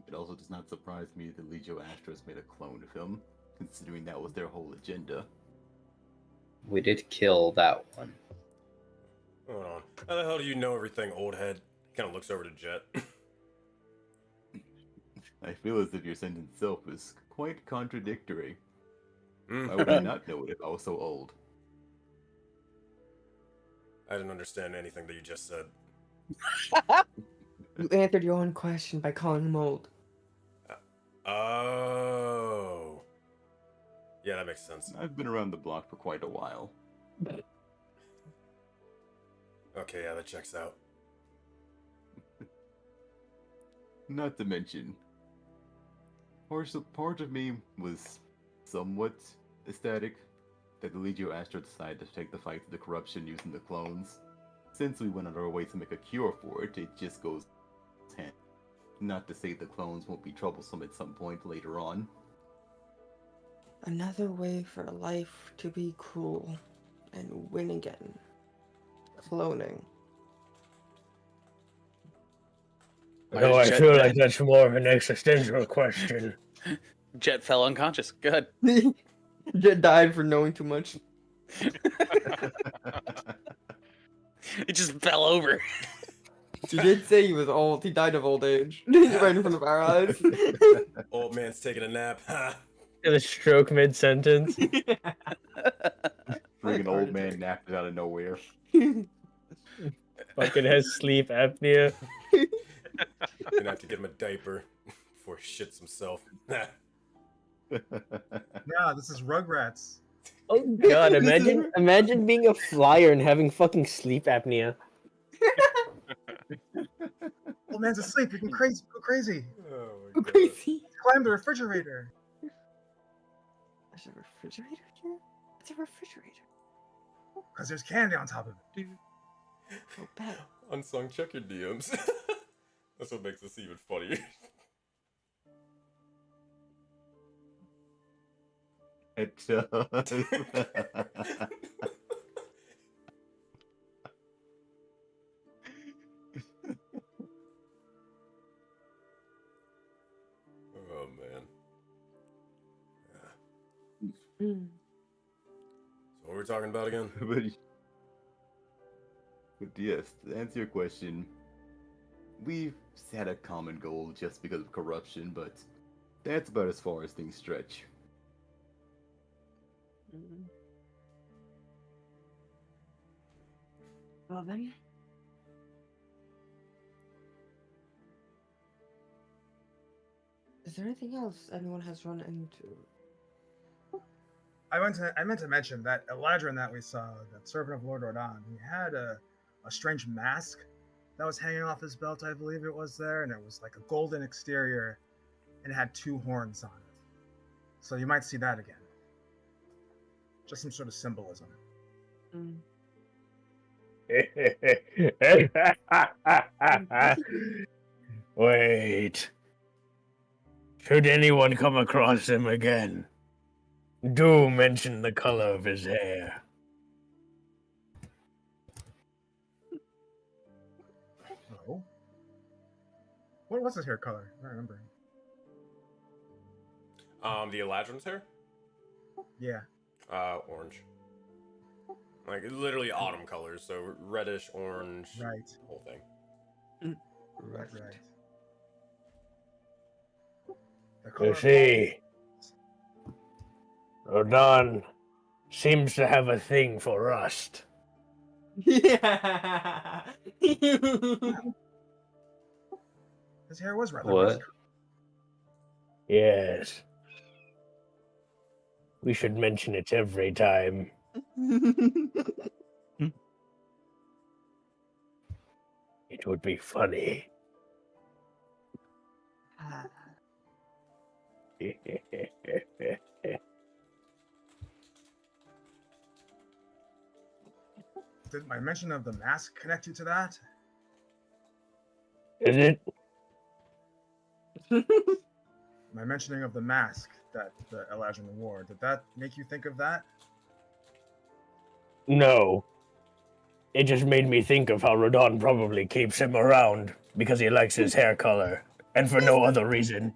It also does not surprise me that Legio Astros made a clone of him, considering that was their whole agenda. We did kill that one. Hold on. How the hell do you know everything, old head? Kind of looks over to Jet. I feel as if your sentence itself is quite contradictory. Hmm. Why would I not know it if I was so old? I didn't understand anything that you just said. You answered your own question by calling him old. Oh. Yeah, that makes sense. I've been around the block for quite a while. Okay, yeah, that checks out. Not to mention, part of me was somewhat ecstatic that the Legio Astra decided to take the fight to the corruption using the clones. Since we went out our way to make a cure for it, it just goes hand. Not to say the clones won't be troublesome at some point later on. Another way for life to be cruel and win again. Cloning. No, I feel like that's more of an existential question. Jet fell unconscious. Good. Jet died for knowing too much. He just fell over. He did say he was old. He died of old age. Right in front of our eyes. Old man's taking a nap. The stroke mid-sentence. Freaking old man napped out of nowhere. Fucking has sleep apnea. Gonna have to get him a diaper before he shits himself. Yeah, this is Rugrats. Oh god, imagine being a flyer and having fucking sleep apnea. Old man's asleep. You can crazy, go crazy. Oh Go crazy. Climb the refrigerator. There's a refrigerator here? It's a refrigerator. Because there's candy on top of it. Oh, bad. Unsung, check your DMs. That's what makes this even funnier. It does. Oh man. Mm. So what were we talking about again? But yes, to answer your question, we've had a common goal just because of corruption, but that's about as far as things stretch. Well then. Is there anything else anyone has run into? I meant to mention that Eladrin that we saw, that servant of Lord Ordan, he had a strange mask that was hanging off his belt, I believe it was there, and it was like a golden exterior, and it had 2 horns on it. So you might see that again. Just some sort of symbolism. Mm. Wait. Should anyone come across him again, do mention the color of his hair. Oh. What was his hair color? I don't remember. The Eladrin's hair? Yeah. Orange. Like literally autumn colors, so reddish, orange, Right. whole thing. Right. The You color of- see, Rodan seems to have a thing for rust. Yeah. His His hair was rather What? Yes. We should mention it every time. It would be funny. Did my mention of the mask connect you to that? Is it? My mentioning of the mask that the Elijah wore, did that make you think of that? No. It just made me think of how Rodon probably keeps him around because he likes his hair color, and for no other reason.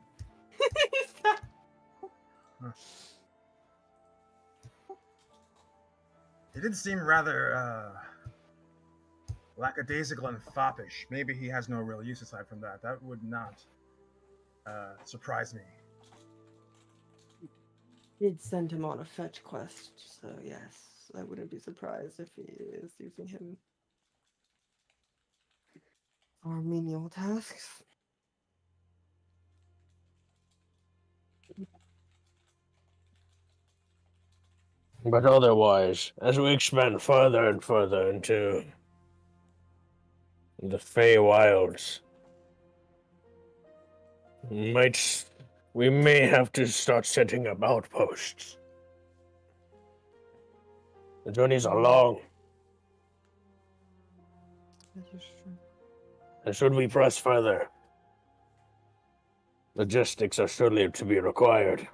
He did seem rather lackadaisical and foppish. Maybe he has no real use aside from that. That would not surprise me. Did send him on a fetch quest, so yes, I wouldn't be surprised if he is using him for menial tasks. But otherwise, as we expand further and further into the Feywilds, we may have to start setting up outposts. The journeys are long, That is true. and should we press further, logistics are surely to be required.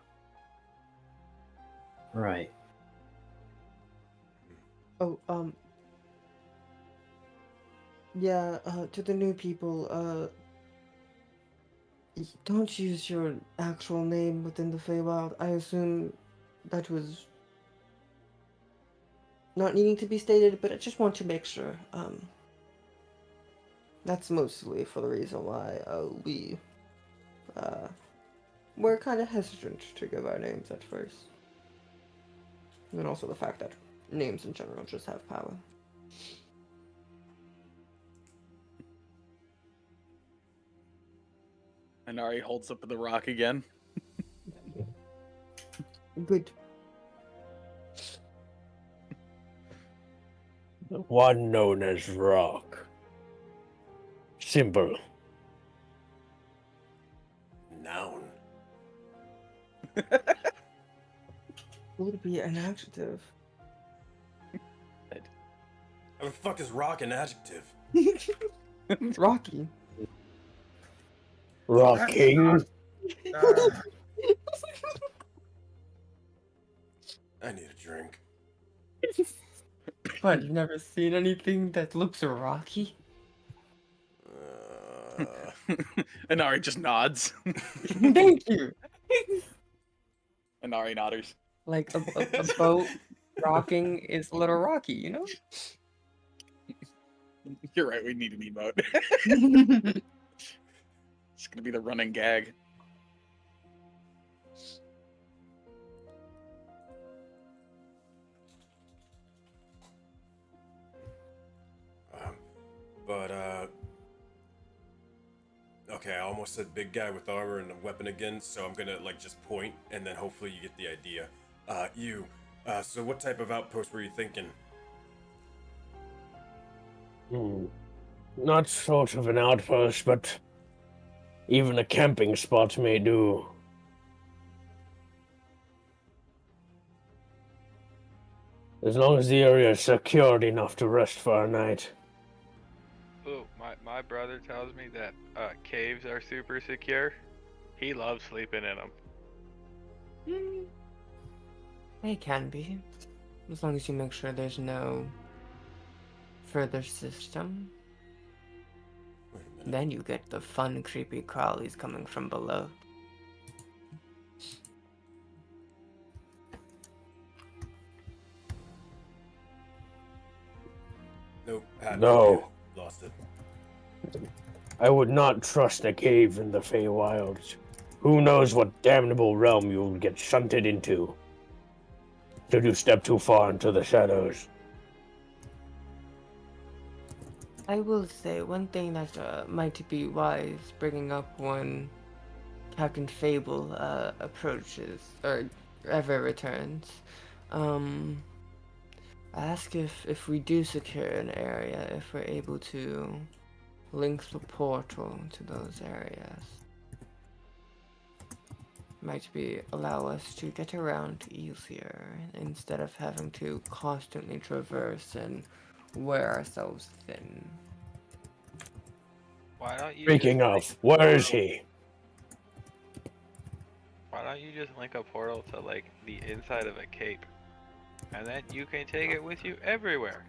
Right. Oh, yeah, to the new people, don't use your actual name within the Feywild. I assume that was not needing to be stated, but I just want to make sure. That's mostly for the reason why we were kind of hesitant to give our names at first. And also the fact that names in general just have power. And Ari holds up the rock again. Good. The one known as Rock. Simple. Noun. Would be an adjective. How the fuck is rock an adjective? Rocky. Rock King. I need a drink. What, you've never seen anything that looks rocky? And Ari just nods. Thank you! And Ari nodders. Like a boat rocking is a little rocky, you know? You're right, we need an emote. It's gonna be the running gag. Okay, I almost said big guy with armor and a weapon again, so I'm gonna like just point, and then hopefully you get the idea. So what type of outpost were you thinking? Not sort of an outpost, but even a camping spot may do. As long as the area is secured enough to rest for a night. Ooh, my brother tells me that caves are super secure. He loves sleeping in them. They can be. As long as you make sure there's no further system. Wait a minute. Then you get the fun, creepy crawlies coming from below. Nope. No. Lost it. I would not trust a cave in the Feywilds. Who knows what damnable realm you'll get shunted into should you step too far into the shadows. I will say one thing that might be wise bringing up when Captain Fable approaches or ever returns. Ask if we do secure an area, if we're able to link the portal to those areas. Might be allow us to get around easier instead of having to constantly traverse and wear ourselves thin. Why don't you Speaking just of, where is he? Why don't you just link a portal to like the inside of a cape, and then you can take it with you everywhere.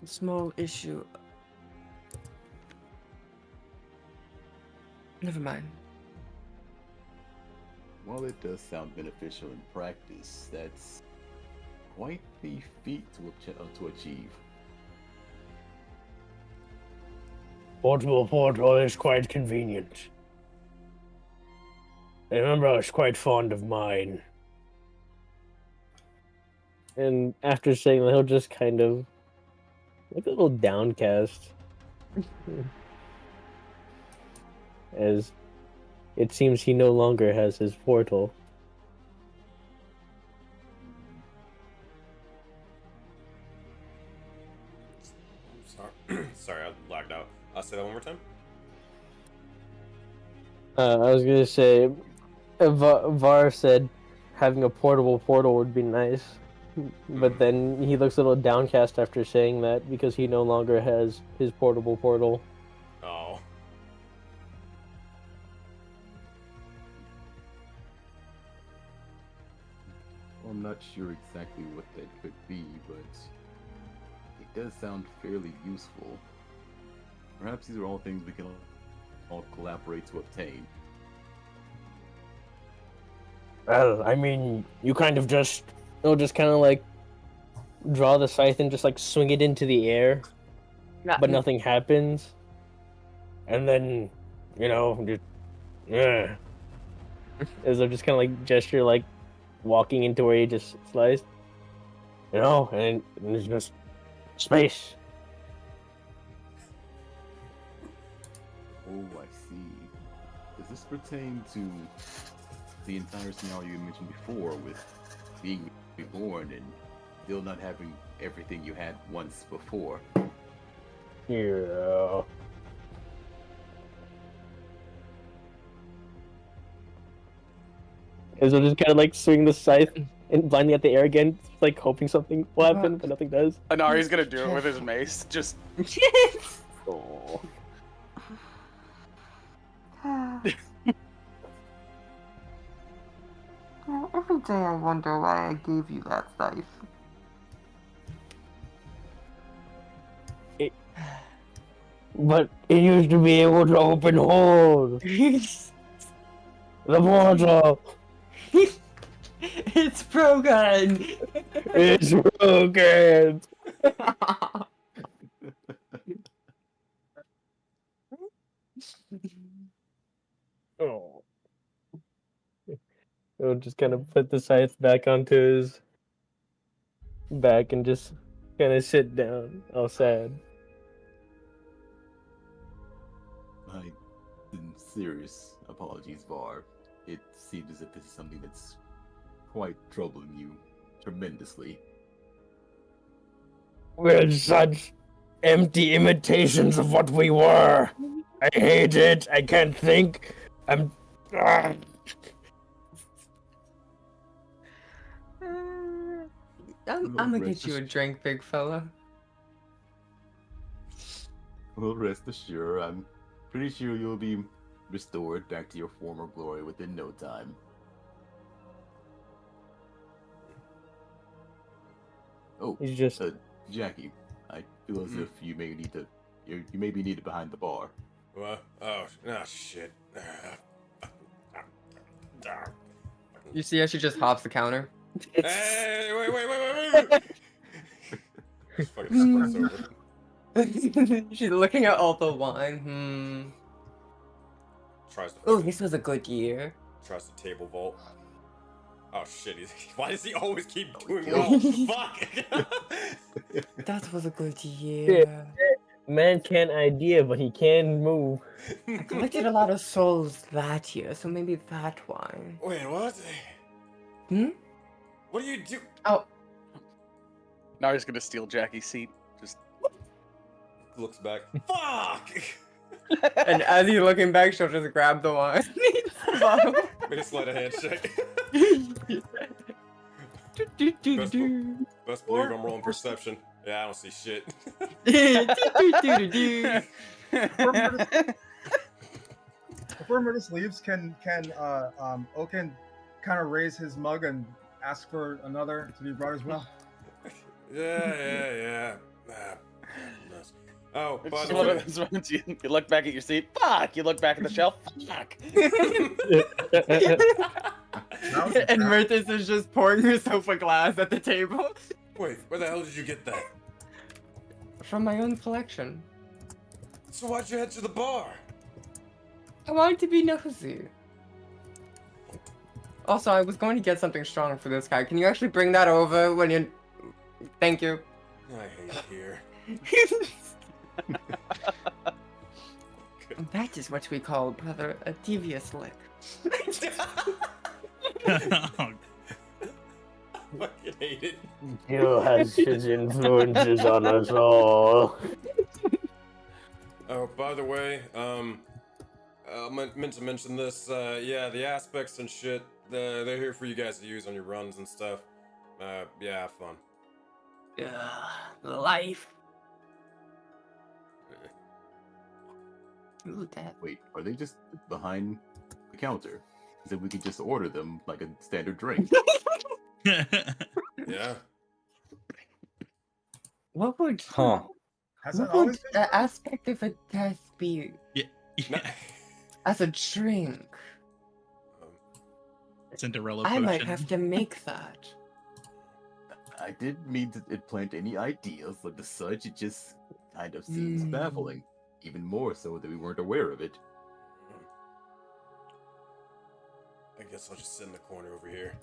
Small issue. Never mind. While it does sound beneficial in practice, that's quite the feat to achieve. Portable portal is quite convenient. I remember I was quite fond of mine. And after saying that, he'll just kind of look a little downcast. As it seems he no longer has his portal. Sorry, I lagged out. Say that one more time. I was gonna say, Var said having a portable portal would be nice, but then he looks a little downcast after saying that because he no longer has his portable portal. Oh. Well, I'm not sure exactly what that could be, but it does sound fairly useful. Perhaps these are all things we can all collaborate to obtain. Well, I mean, you kind of you'll just kind of like draw the scythe and just like swing it into the air, but nothing happens. And then, just, as I just kind of like gesture, like walking into where you just sliced, and it's just space. Oh, I see. Does this pertain to the entire scenario you mentioned before with being reborn and still not having everything you had once before? Yeah. As I just kind of like swing the scythe and blindly at the air again, like hoping something will happen, but nothing does. Anari's gonna do it with his mace. Just. Oh. Every day I wonder why I gave you that scythe. But it used to be able to open holes. The portal. It's broken. It's broken. Oh. He'll just kind of put the scythe back onto his back and just kind of sit down, all sad. My serious apologies, Var. It seems as if this is something that's quite troubling you tremendously. We're such empty imitations of what we were. I hate it. I can't think. I'm gonna get you a drink, big fella. Well, rest assured, I'm pretty sure you'll be restored back to your former glory within no time. Oh, He's just Jackie. I feel as if you may be needed behind the bar. What? Oh, shit. You see how she just hops the counter? Hey, wait. Fucking splits over. She's looking at all the wine. Tries to Oh, this was a good year. tries to table vault. Oh shit! Why does he always keep doing kill well? Fuck! That was a good Yeah. year. Man can't idea, but he can move. I collected a lot of souls that year, so maybe that why. Wait, what? Hmm? What do you do? Oh, Now he's gonna steal Jackie's seat. Just Looks back. Fuck! and as he's looking back, she'll just grab the wine. Bottle. Make a sleight of handshake. Best believe I'm rolling perception. Yeah, I don't see shit. Before Murtis leaves, can Oaken kind of raise his mug and ask for another to be brought as well? Yeah. Nice. Oh, by It's the one way. of those moments you look back at your seat. Fuck! You look back at the shelf. Fuck! And Myrtis is just pouring herself a glass at the table. Wait, where the hell did you get that? From my own collection. So why'd you head to the bar? I wanted to be nosy. Also, I was going to get something strong for this guy. Can you actually bring that over when you... Thank you. I hate it here. That is what we call, brother, a devious lick. I fucking hate it. Gil has his influences on us all. Oh, by the way, I meant to mention this. Yeah, the aspects and shit, they're here for you guys to use on your runs and stuff. Yeah, have fun. Life. Ooh, that. Wait, are they just behind the counter? So we could just order them like a standard drink. Yeah. What would... Huh. Has What that always would been? the aspect of a death be as a drink? Cinderella I potion. might have to make that. I didn't mean to implant any ideas, like the such. It just kind of seems baffling. Even more so that we weren't aware of it. I guess I'll just sit in the corner over here.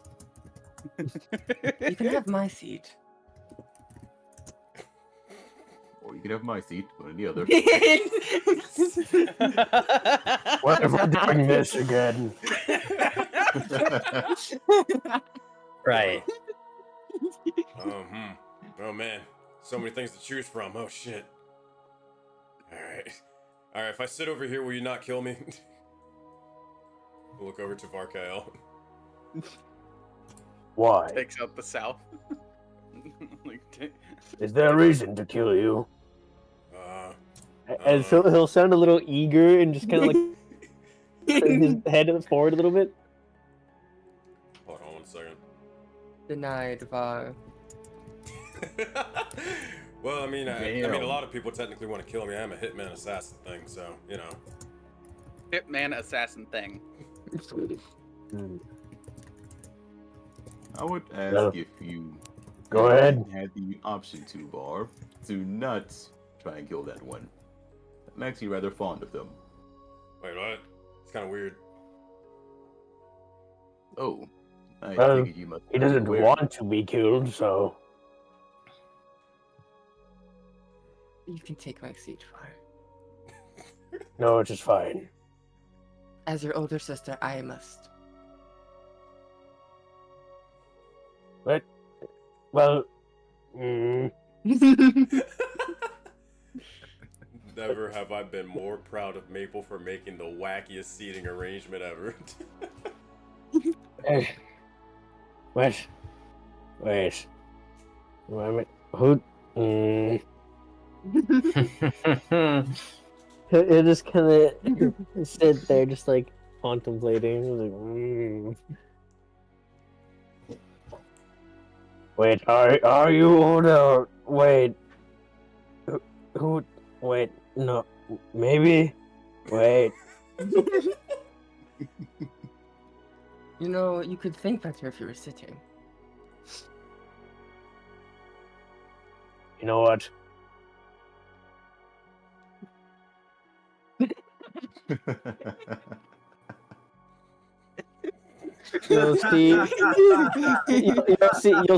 You can have my seat. Or you can have my seat, or any other. What if we're doing this again? Right. Oh man, so many things to choose from. Oh shit. All right. If I sit over here, will you not kill me? We'll look over to Varkael. Why? Takes out the south. Like, Is there a reason to kill you? And Uh, so he'll sound a little eager and just kind of like turn his head forward a little bit. Hold on 1 second. Denied, Var. Well, I mean, a Damn. lot of people technically want to kill me. I'm a hitman assassin thing, so you know. Hitman assassin thing. I would ask No. if you Go ahead. had the option to, Bar, to not try and kill that one. I'm actually rather fond of them. Wait, what? It's kind of weird. Oh, I Well, figured you must. He be doesn't aware. want to be killed, so You can take my seat, Var. no, it's just fine. As your older sister, I must. But, well, Never have I been more proud of Maple for making the wackiest seating arrangement ever. eh, wait, who? He'll just kind of sit there, just like contemplating. Like, Wait, are you older? Wait, who? Wait, no, maybe. Wait, You know, you could think better if you were sitting. you know what? You'll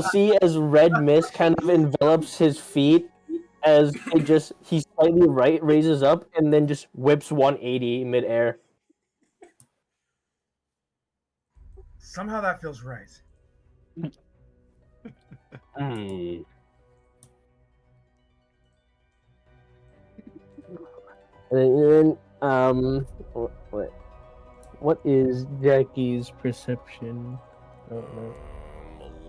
see as red mist kind of envelops his feet as he slightly raises up and then just whips 180 midair. Somehow that feels right. Hmm. And then what is Jackie's perception? Oh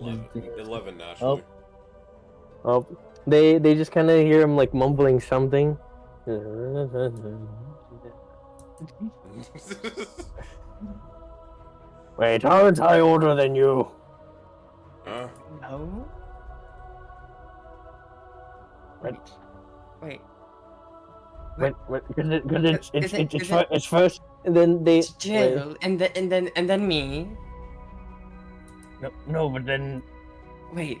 no. 11 naturally. Oh, they just kind of hear him like mumbling something. Wait, aren't I older than you? Huh? No. Wait. Because Is it- it's first, and then they. Jill, and then me. No, but then. Wait.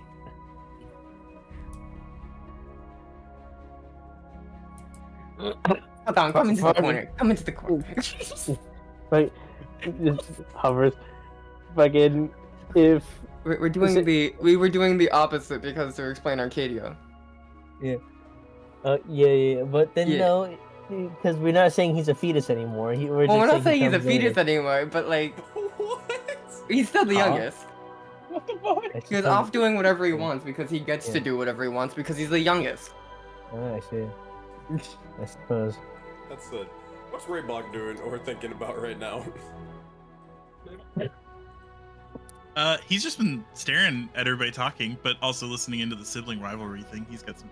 Hold on, come into the corner. Come into the corner. Like, just hovers. Fucking, if We were doing the opposite because to explain Arcadia. yeah, but then Yeah. no, because we're not saying he's a fetus anymore. We're Well, we're not just saying he's a comes fetus later. anymore, but like What? he's still the Huh? youngest. What the fuck? It's He's just off doing whatever he wants because he gets to Yeah. do whatever he wants because he's the youngest. Oh, I see. I suppose. That's it. What's Raybach doing or thinking about right now? He's just been staring at everybody talking, but also listening into the sibling rivalry thing. He's got some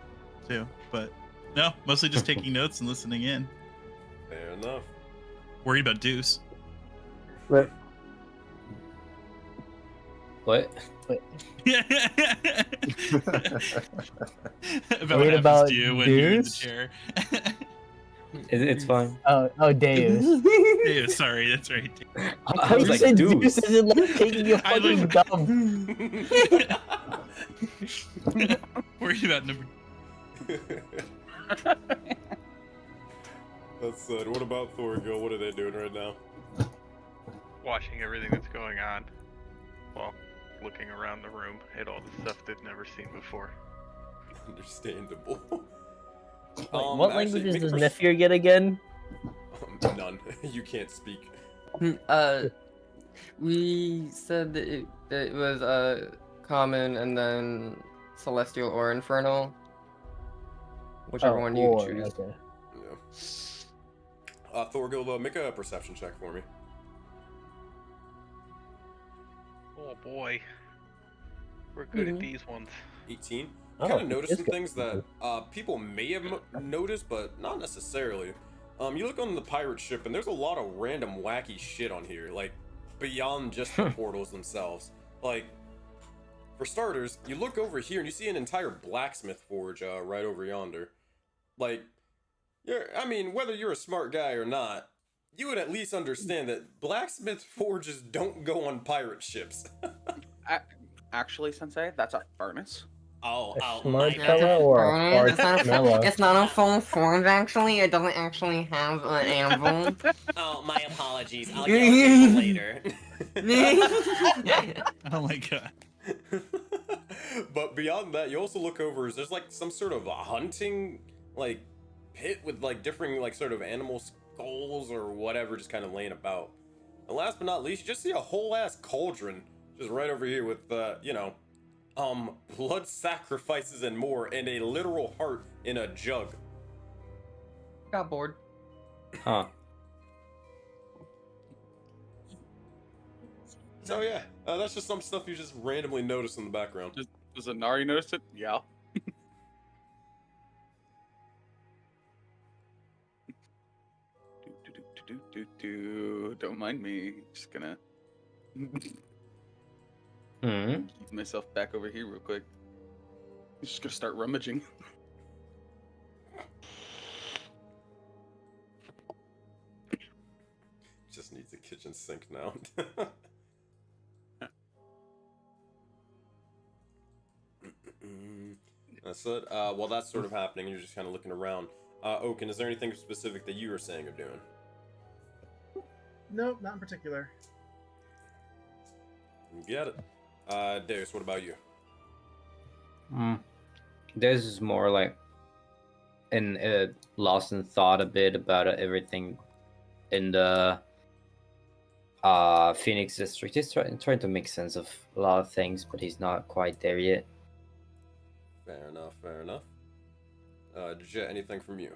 too, but no, mostly just taking notes and listening in. Fair enough. Worried about Deuce. But What? Yeah. About what Worried happens about to you when you're in the Deuce? chair. It's fine. oh, Deus. Yeah, sorry, that's right. I was like, dude. Deuce isn't like taking your I fucking gum. Worried about number. That's it. What about Thorgil? What are they doing right now? Watching everything that's going on while looking around the room at all the stuff they've never seen before. Understandable. What actually, languages make a does Nefir get again? None. You can't speak. We said that it was common and then celestial or infernal. Whichever one you choose. Okay. Yeah. Thorgil, make a perception check for me. Oh boy. We're good at these ones. 18. Oh, Kind of notice it's some good. things that people may have noticed, but not necessarily. You look on the pirate ship, and there's a lot of random wacky shit on here, like beyond just the portals themselves. Like, for starters, you look over here and you see an entire blacksmith forge right over yonder. Like, whether you're a smart guy or not, you would at least understand that blacksmith forges don't go on pirate ships. Actually, Sensei, that's a furnace. Oh, A my smart bad. fella or a It's not fart mellow? it's not a full forge actually. It doesn't actually have an anvil. Oh, my apologies. I'll get it later. Oh my god. But beyond that, you also look over. There's like some sort of a hunting like pit with like different like sort of animal skulls or whatever, just kind of laying about. And last but not least, you just see a whole ass cauldron just right over here with blood sacrifices and more, and a literal heart in a jug. Got bored. Huh. So yeah, that's just some stuff you just randomly notice in the background. Does Anari notice it? Yeah. Don't mind me. Just gonna keep myself back over here real quick. Just gonna start rummaging. Just needs a kitchen sink now. That's it. While that's sort of happening, you're just kind of looking around. Oaken, is there anything specific that you were saying of doing? Nope, not in particular. Get it. Darius, what about you? This is more like lost in thought a bit about everything in the Phoenix district. He's trying to make sense of a lot of things, but he's not quite there yet. Fair enough, fair enough. Jet, anything from you?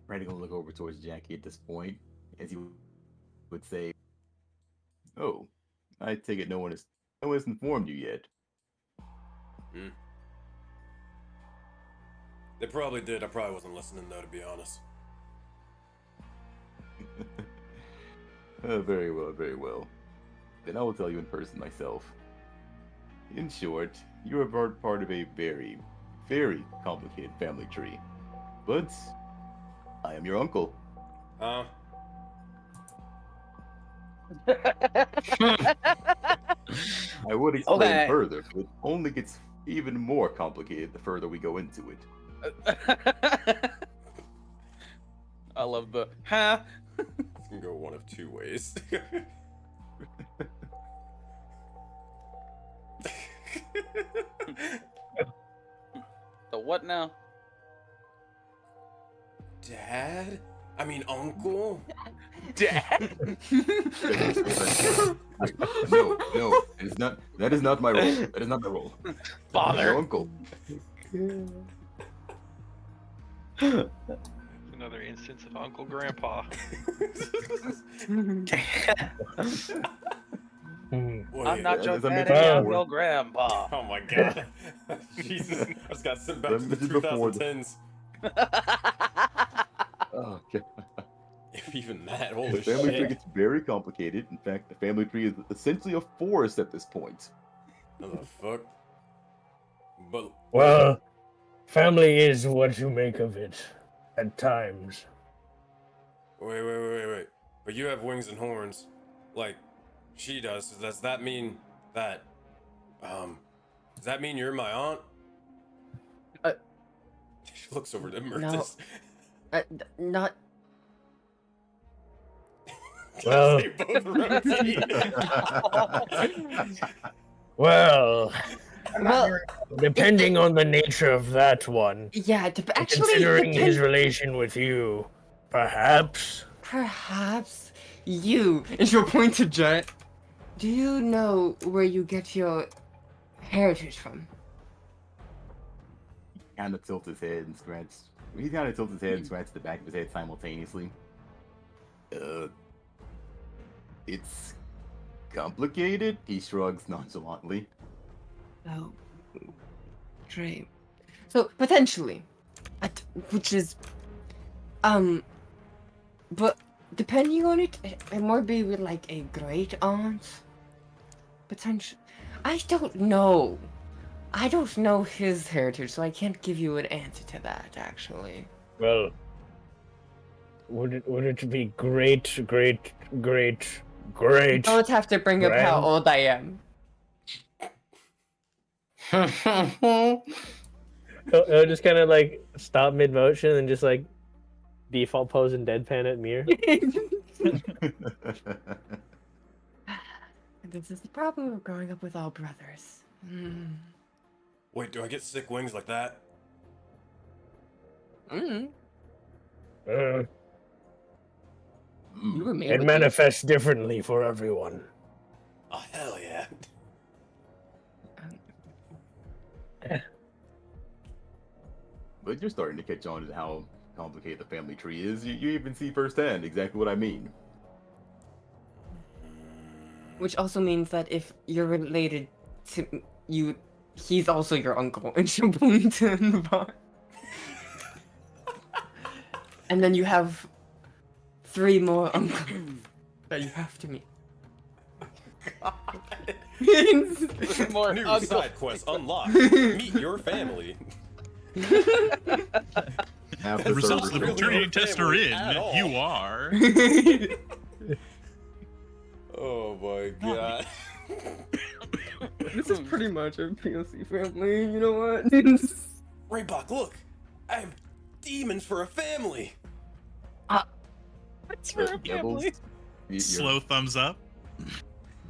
Ready to look over towards Jackie at this point, as you would say, "Oh, I take it no one has informed you yet." They probably did. I probably wasn't listening though, to be honest. Very well, very well. Then I will tell you in person myself. In short, you are part of a very, very complicated family tree. But I am your uncle. Huh? I would explain Okay. further, but it only gets even more complicated the further we go into it. I love the huh? This can go one of two ways. The what now? Dad? I mean, uncle? Dad? No, that is not my role. That is not my role. Father. Your uncle. Another instance of Uncle Grandpa. I'm not your as I daddy, mentioned I'm before- your grandpa. Oh my god. Jesus. I just got sent back to the Mentioned before, 2010s. Oh, God. If even that, The holy family tree shit. gets very complicated. In fact, the family tree is essentially a forest at this point. What the fuck? But Well, family is what you make of it at times. wait. But you have wings and horns, like she does. So does that mean that? Does that mean you're my aunt? She looks over to Murtis. Not. Well- They both rotate. Well, Well, depending on the nature of that one, yeah. Actually, considering his relation with you, perhaps. perhaps you. And she'll point to Jet. Do you know where you get your heritage from? Kind of tilts his head and scratch. He kind of tilts his head and scratches the back of his head simultaneously. It's complicated. He shrugs nonchalantly. Oh, great. So potentially, which is, but depending on it, it might be with like a great aunt. Potential. I don't know. I don't know his heritage, so I can't give you an answer to that. Actually. Well, would it be great? You don't have to bring up how Grand- old I am. He'll just kind of like stop mid motion and just like default pose and deadpan at Mir. This is the problem of growing up with all brothers. Wait, do I get sick wings like that? You Mm. were made It with manifests differently for everyone. Oh hell yeah! But you're starting to catch on to how complicated the family tree is. You even see firsthand exactly what I mean. Which also means that if you're related to you, he's also your uncle, and she'll point to Embark. And then you have 3 more uncles that you have to meet. More New uncle. side quest unlocked. Meet your family. Half The results of the servers- really paternity no test are family in. at all. You are. Oh my god. This is pretty much a POC family, you know what? Raybok, look! I have demons for a family! What's for a Devils, family? Slow thumbs up.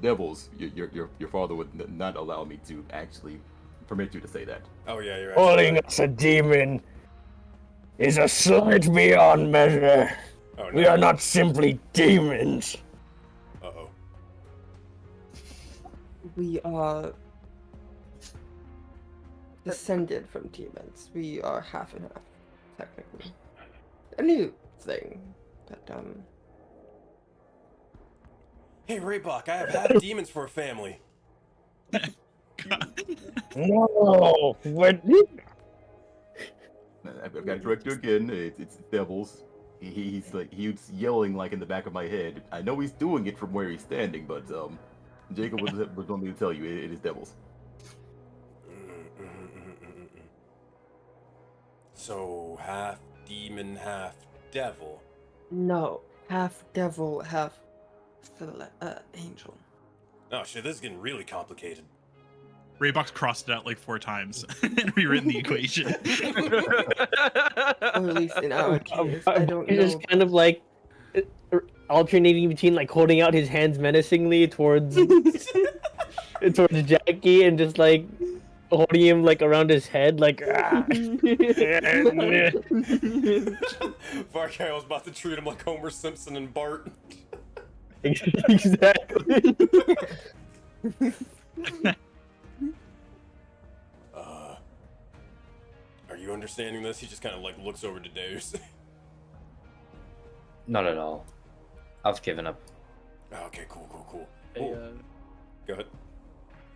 Devils, your father would not allow me to actually permit you to say that. Oh yeah, you're Calling right. us a demon is a slight beyond measure. Oh, no. We are not simply demons. Uh-oh. We are descended from demons. We are half and half, technically. A new thing, but Hey, Raybok, I have half demons for a family. No, what? I've got to correct you again. It's devils. He's yelling like in the back of my head. I know he's doing it from where he's standing, but Jacob would want me to tell you it is devils. So half demon, half devil. no, half devil, half angel. Oh shit, this is getting really complicated. Raybox crossed it out like 4 times and rewritten the equation. Or at least in our case, I don't He's know. just kind of like alternating between like holding out his hands menacingly towards towards Jackie and just like holding him like around his head like. Ah. Varkai was about to treat him like Homer Simpson and Bart. Exactly. Are you understanding this? He just kind of like looks over to Deus. Not at all. I've given up. Okay, cool. Hey, Go ahead.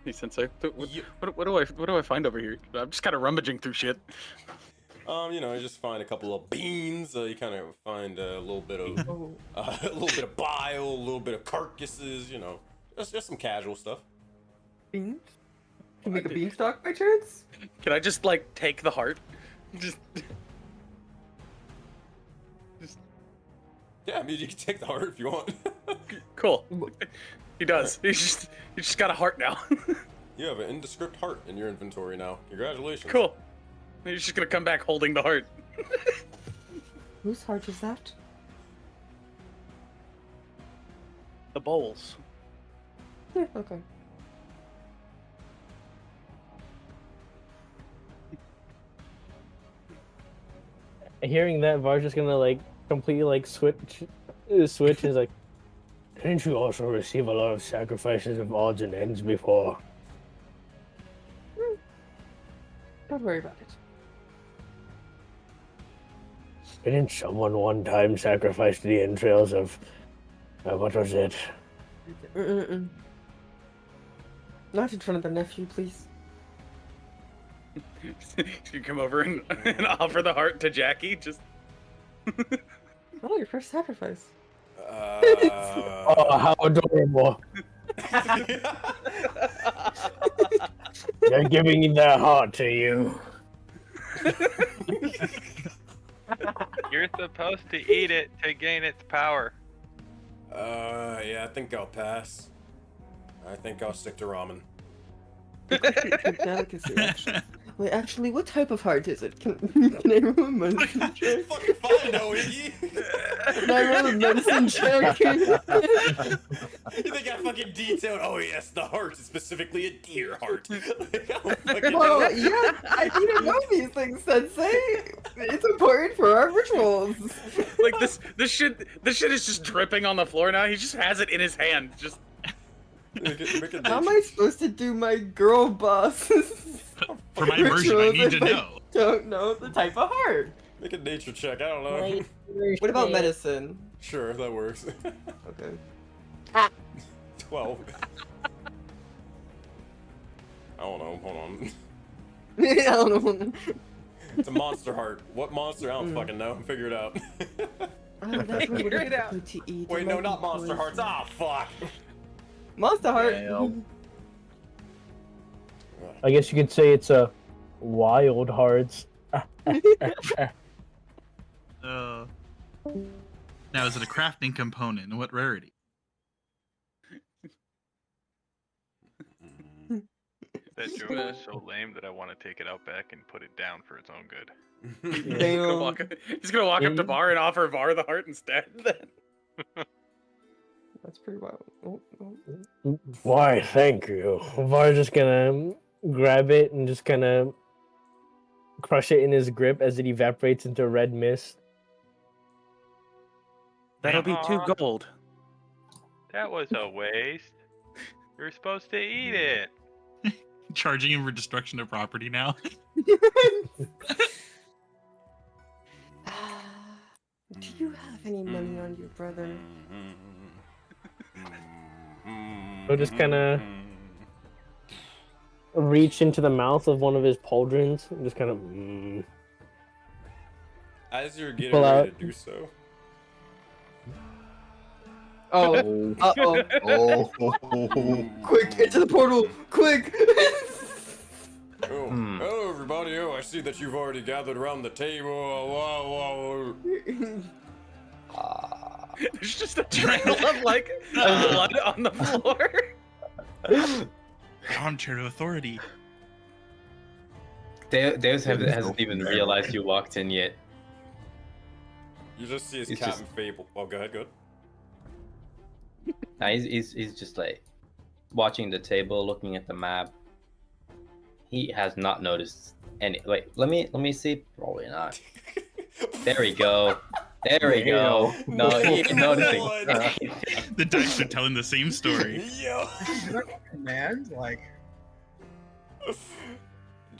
hey Sensei, what do I find over here? I'm just kind of rummaging through shit. You know, you just find a couple of beans. You kind of find a little bit of a little bit of bile, a little bit of carcasses. You know, just some casual stuff. Beans? Can we make a beanstalk by chance? Can I just like take the heart? Just Yeah, I mean, you can take the heart if you want. cool. He does. He just got a heart now. You have an indescript heart in your inventory now. Congratulations. Cool. He's just gonna come back holding the heart. Whose heart is that? The bowls. Yeah, okay. Hearing that, Var's just gonna like completely like switch is like, didn't you also receive a lot of sacrifices of odds and ends before? Don't worry about it. Didn't someone one time sacrifice the entrails of what was it? Not in front of the nephew, please. You come over and offer the heart to Jackie. Just Oh, your first sacrifice. Oh, how adorable! They're giving their heart to you. You're supposed to eat it to gain its power. Yeah, I think I'll pass. I think I'll stick to ramen. Delicacy, actually. Wait, actually, what type of heart is it? Can I roll a medicine check? Fucking fine, no, Iggy. Can I roll a medicine check? You think I fucking detailed? Oh yes, the heart is specifically a deer heart. Well, yeah, I didn't know these things, Sensei. It's important for our rituals. like this shit is just dripping on the floor now. He just has it in his hand. Just How am I supposed to do my girl boss? For my version, I need to know. Don't know the type of heart. Make a nature check. I don't know. What about medicine? Sure, that works. Okay. 12. I don't know. Hold on. I don't know. It's a monster heart. What monster? I don't fucking know. Figure it out. Oh, that's what Figure it out. good to eat. Wait, It no, might not be monster hearts. poison. Ah, fuck. Monster heart. I guess you could say it's a wild hearts. Now, is it a crafting component? And what rarity? That joke is so lame that I want to take it out back and put it down for its own good. he's gonna walk up to Var and offer Var the heart instead. That's pretty wild. Oh. Why, thank you. Var's just gonna grab it and just kind of crush it in his grip as it evaporates into red mist. That'll be 2 Aw. gold. That was a waste. You're supposed to eat it. Charging him for destruction of property now. Do you have any money on your brother? He'll just kind of reach into the mouth of one of his pauldrons and just kind of. As you're getting Pull ready out. to do so, Oh, Oh. quick, into the portal, quick! oh, hello everybody. Oh, I see that you've already gathered around the table. Wow, There's just a trail of like blood on the floor. Contrary to authority. Deus hasn't even realized you walked in yet. You just see his It's Captain Fable. Oh, go ahead, go ahead. Nah, he's just like watching the table, looking at the map. He has not noticed any. Wait, let me see. Probably not. There we go. There we go. No, he ain't noticing. The dice are telling the same story. Yo. Command, like,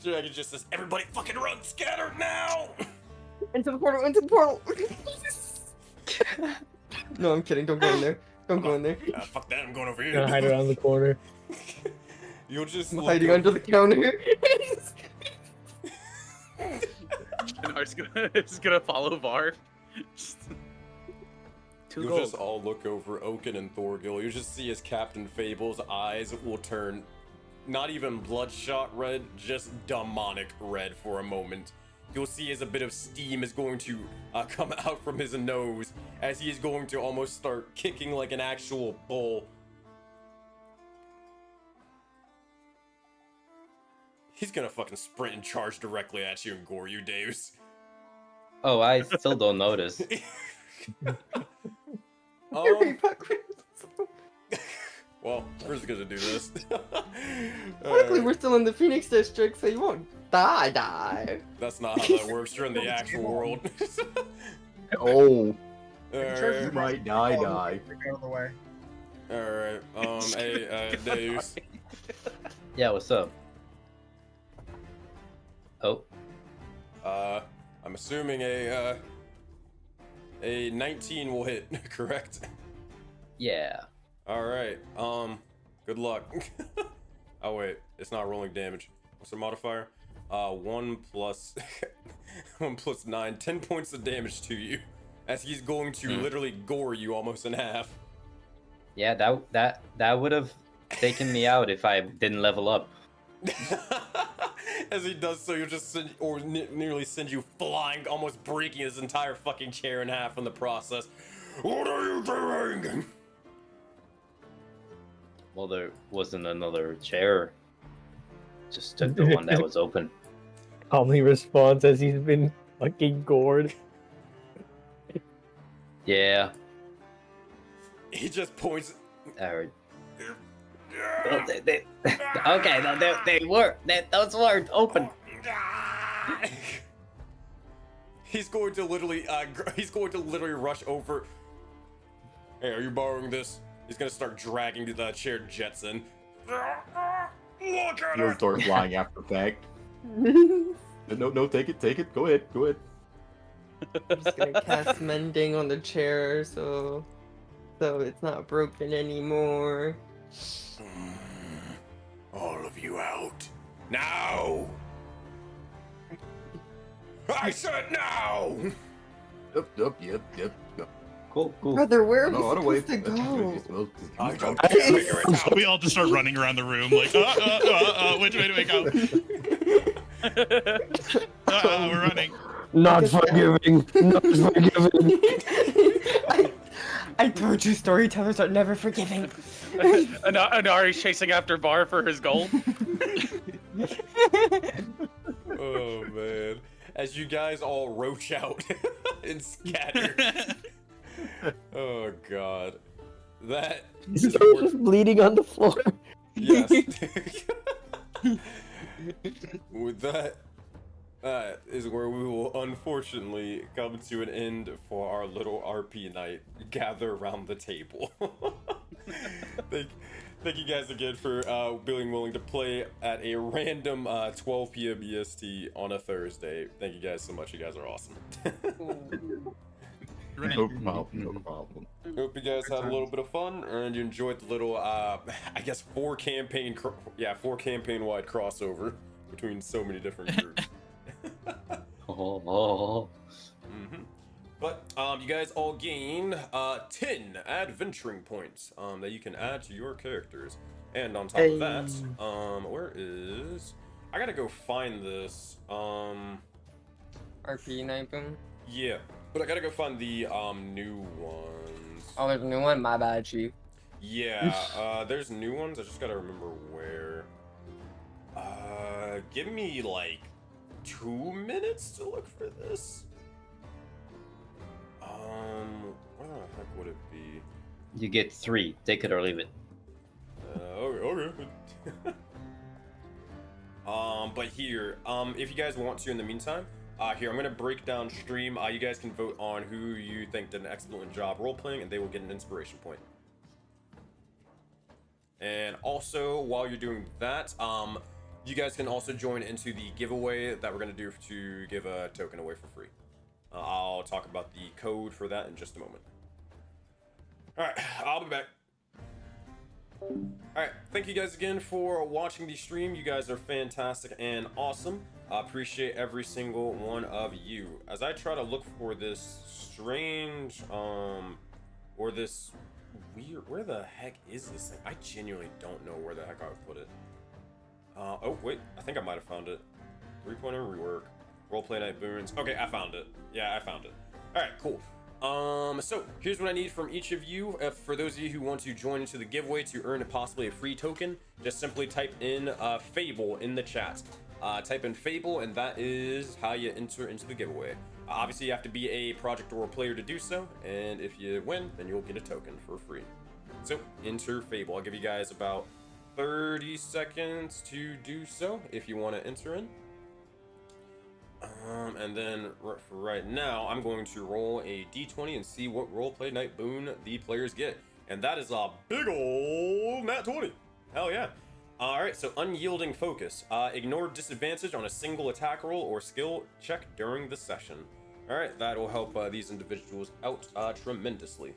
Dragon just says, everybody fucking run, scatter now! Into the portal, into the portal! No, I'm kidding, don't go in there. Don't go in there. Fuck that, I'm going over here. Gonna hide around the corner. You'll just I'm look hiding over- under the counter. It's gonna follow Var. Just... 2 You'll gold. just all look over Oaken and Thorgil. You just see as Captain Fable's eyes will turn not even bloodshot red, just demonic red for a moment. You'll see as a bit of steam is going to come out from his nose as he is going to almost start kicking like an actual bull. He's gonna fucking sprint and charge directly at you and gore you, Deus. Oh, I still don't notice. Well, we're just gonna do this. Luckily, we're still in the Phoenix District, so you won't die. That's not how that works. You're in the actual world. Oh. Alright, You might die. get out of the way. alright. Hey, Deus. Yeah, what's up? Oh, I'm assuming a 19 will hit, correct? yeah. Alright, good luck. Oh wait, it's not rolling damage. What's the modifier? 1 plus 1 plus 9, 10 points of damage to you. As he's going to literally gore you almost in half. Yeah, that would have taken me out if I didn't level up. As he does so, you'll just send, or nearly send you flying, almost breaking his entire fucking chair in half in the process. What are you doing? Well, there wasn't another chair. Just took the one that was open. Calmly responds as he's been fucking gored. Yeah. He just points. Alright. Well, okay, no, they were. Those weren't open. He's going to literally, rush over. Hey, are you borrowing this? He's gonna start dragging the chair jets in. Look at You'll it! start flying after fact. No, take it. Go ahead. I'm just gonna cast mending on the chair so it's not broken anymore. All of you out. Now! I said now! Yep. Cool. Brother, where are we No, I don't wait. supposed to go? I don't figure it out. We all just start running around the room like, which way do we go? We're running. Not forgiving. Not forgiving. I told you storytellers are never forgiving. Anari's chasing after Var for his gold. Oh man. As you guys all roach out and scatter. Oh god. that He's is where- just bleeding on the floor. yes. With that, that is where we will unfortunately come to an end for our little RP night. Gather around the table. Thank you guys again for being willing to play at a random 12 p.m. EST on a Thursday. Thank you guys so much. You guys are awesome. No problem. No problem. Hope you guys had a little bit of fun and you enjoyed the little, I guess, four campaign wide crossover between so many different groups. But you guys all gain 10 adventuring points that you can add to your characters. And on top of that, where is... I gotta go find this. RP night boom. Yeah, but I gotta go find the new ones. Oh, there's a new one? My bad, Chief. Yeah, there's new ones. I just gotta remember where. Give me like 2 minutes to look for this. Where the heck would it be? You get 3. Take it or leave it. Okay. But here, if you guys want to, in the meantime, here I'm gonna break down stream. You guys can vote on who you think did an excellent job role playing, and they will get an inspiration point. And also, while you're doing that, you guys can also join into the giveaway that we're gonna do to give a token away for free. I'll talk about the code for that in just a moment. All right, I'll be back. All right, thank you guys again for watching the stream. You guys are fantastic and awesome. I appreciate every single one of you. As I try to look for this strange, or this weird, where the heck is this thing? I genuinely don't know where the heck I would put it. Oh wait, I think I might have found it. 3.0 rework, roleplay night boons. Okay, I found it. Yeah, I found it. All right, cool. So here's what I need from each of you. For those of you who want to join into the giveaway to earn possibly a free token, just simply type in Fable in the chat. Type in Fable, and that is how you enter into the giveaway. Obviously, you have to be a Project Aurora player to do so, and if you win, then you'll get a token for free. So enter Fable. I'll give you guys about 30 seconds to do so if you want to enter in. And then for right now, I'm going to roll a d20 and see what roleplay night boon the players get. And that is a big ol' nat 20. Hell yeah. Alright, so unyielding focus. Ignore disadvantage on a single attack roll or skill check during the session. Alright, that will help these individuals out tremendously.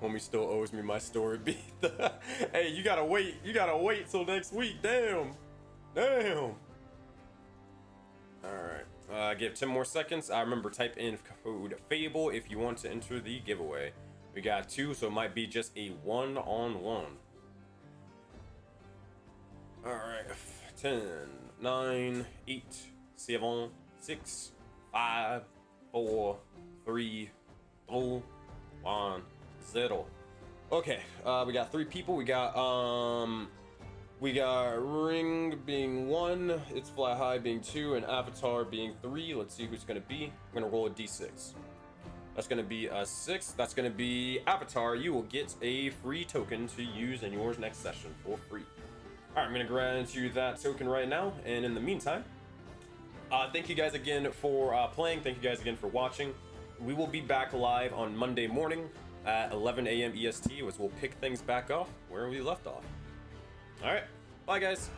Homie still owes me my story beat. Hey, you gotta wait till next week. Damn. Alright, give 10 more seconds. Remember, type in code FABLE if you want to enter the giveaway. We got 2, so it might be just a one-on-one. Alright, 10, 9, 8, 7, 6, 5, 4, 3, 2, 1, 0. Okay, we got 3 people. We got Ring being 1, It's Fly High being 2, and Avatar being 3. Let's see who's gonna be. I'm gonna roll a d6. That's gonna be a 6. That's gonna be Avatar. You will get a free token to use in yours next session for free. All right, I'm gonna grant you that token right now. And in the meantime, thank you guys again for playing. Thank you guys again for watching. We will be back live on Monday morning at 11 a.m. EST, as we'll pick things back off where we left off. All right, bye guys.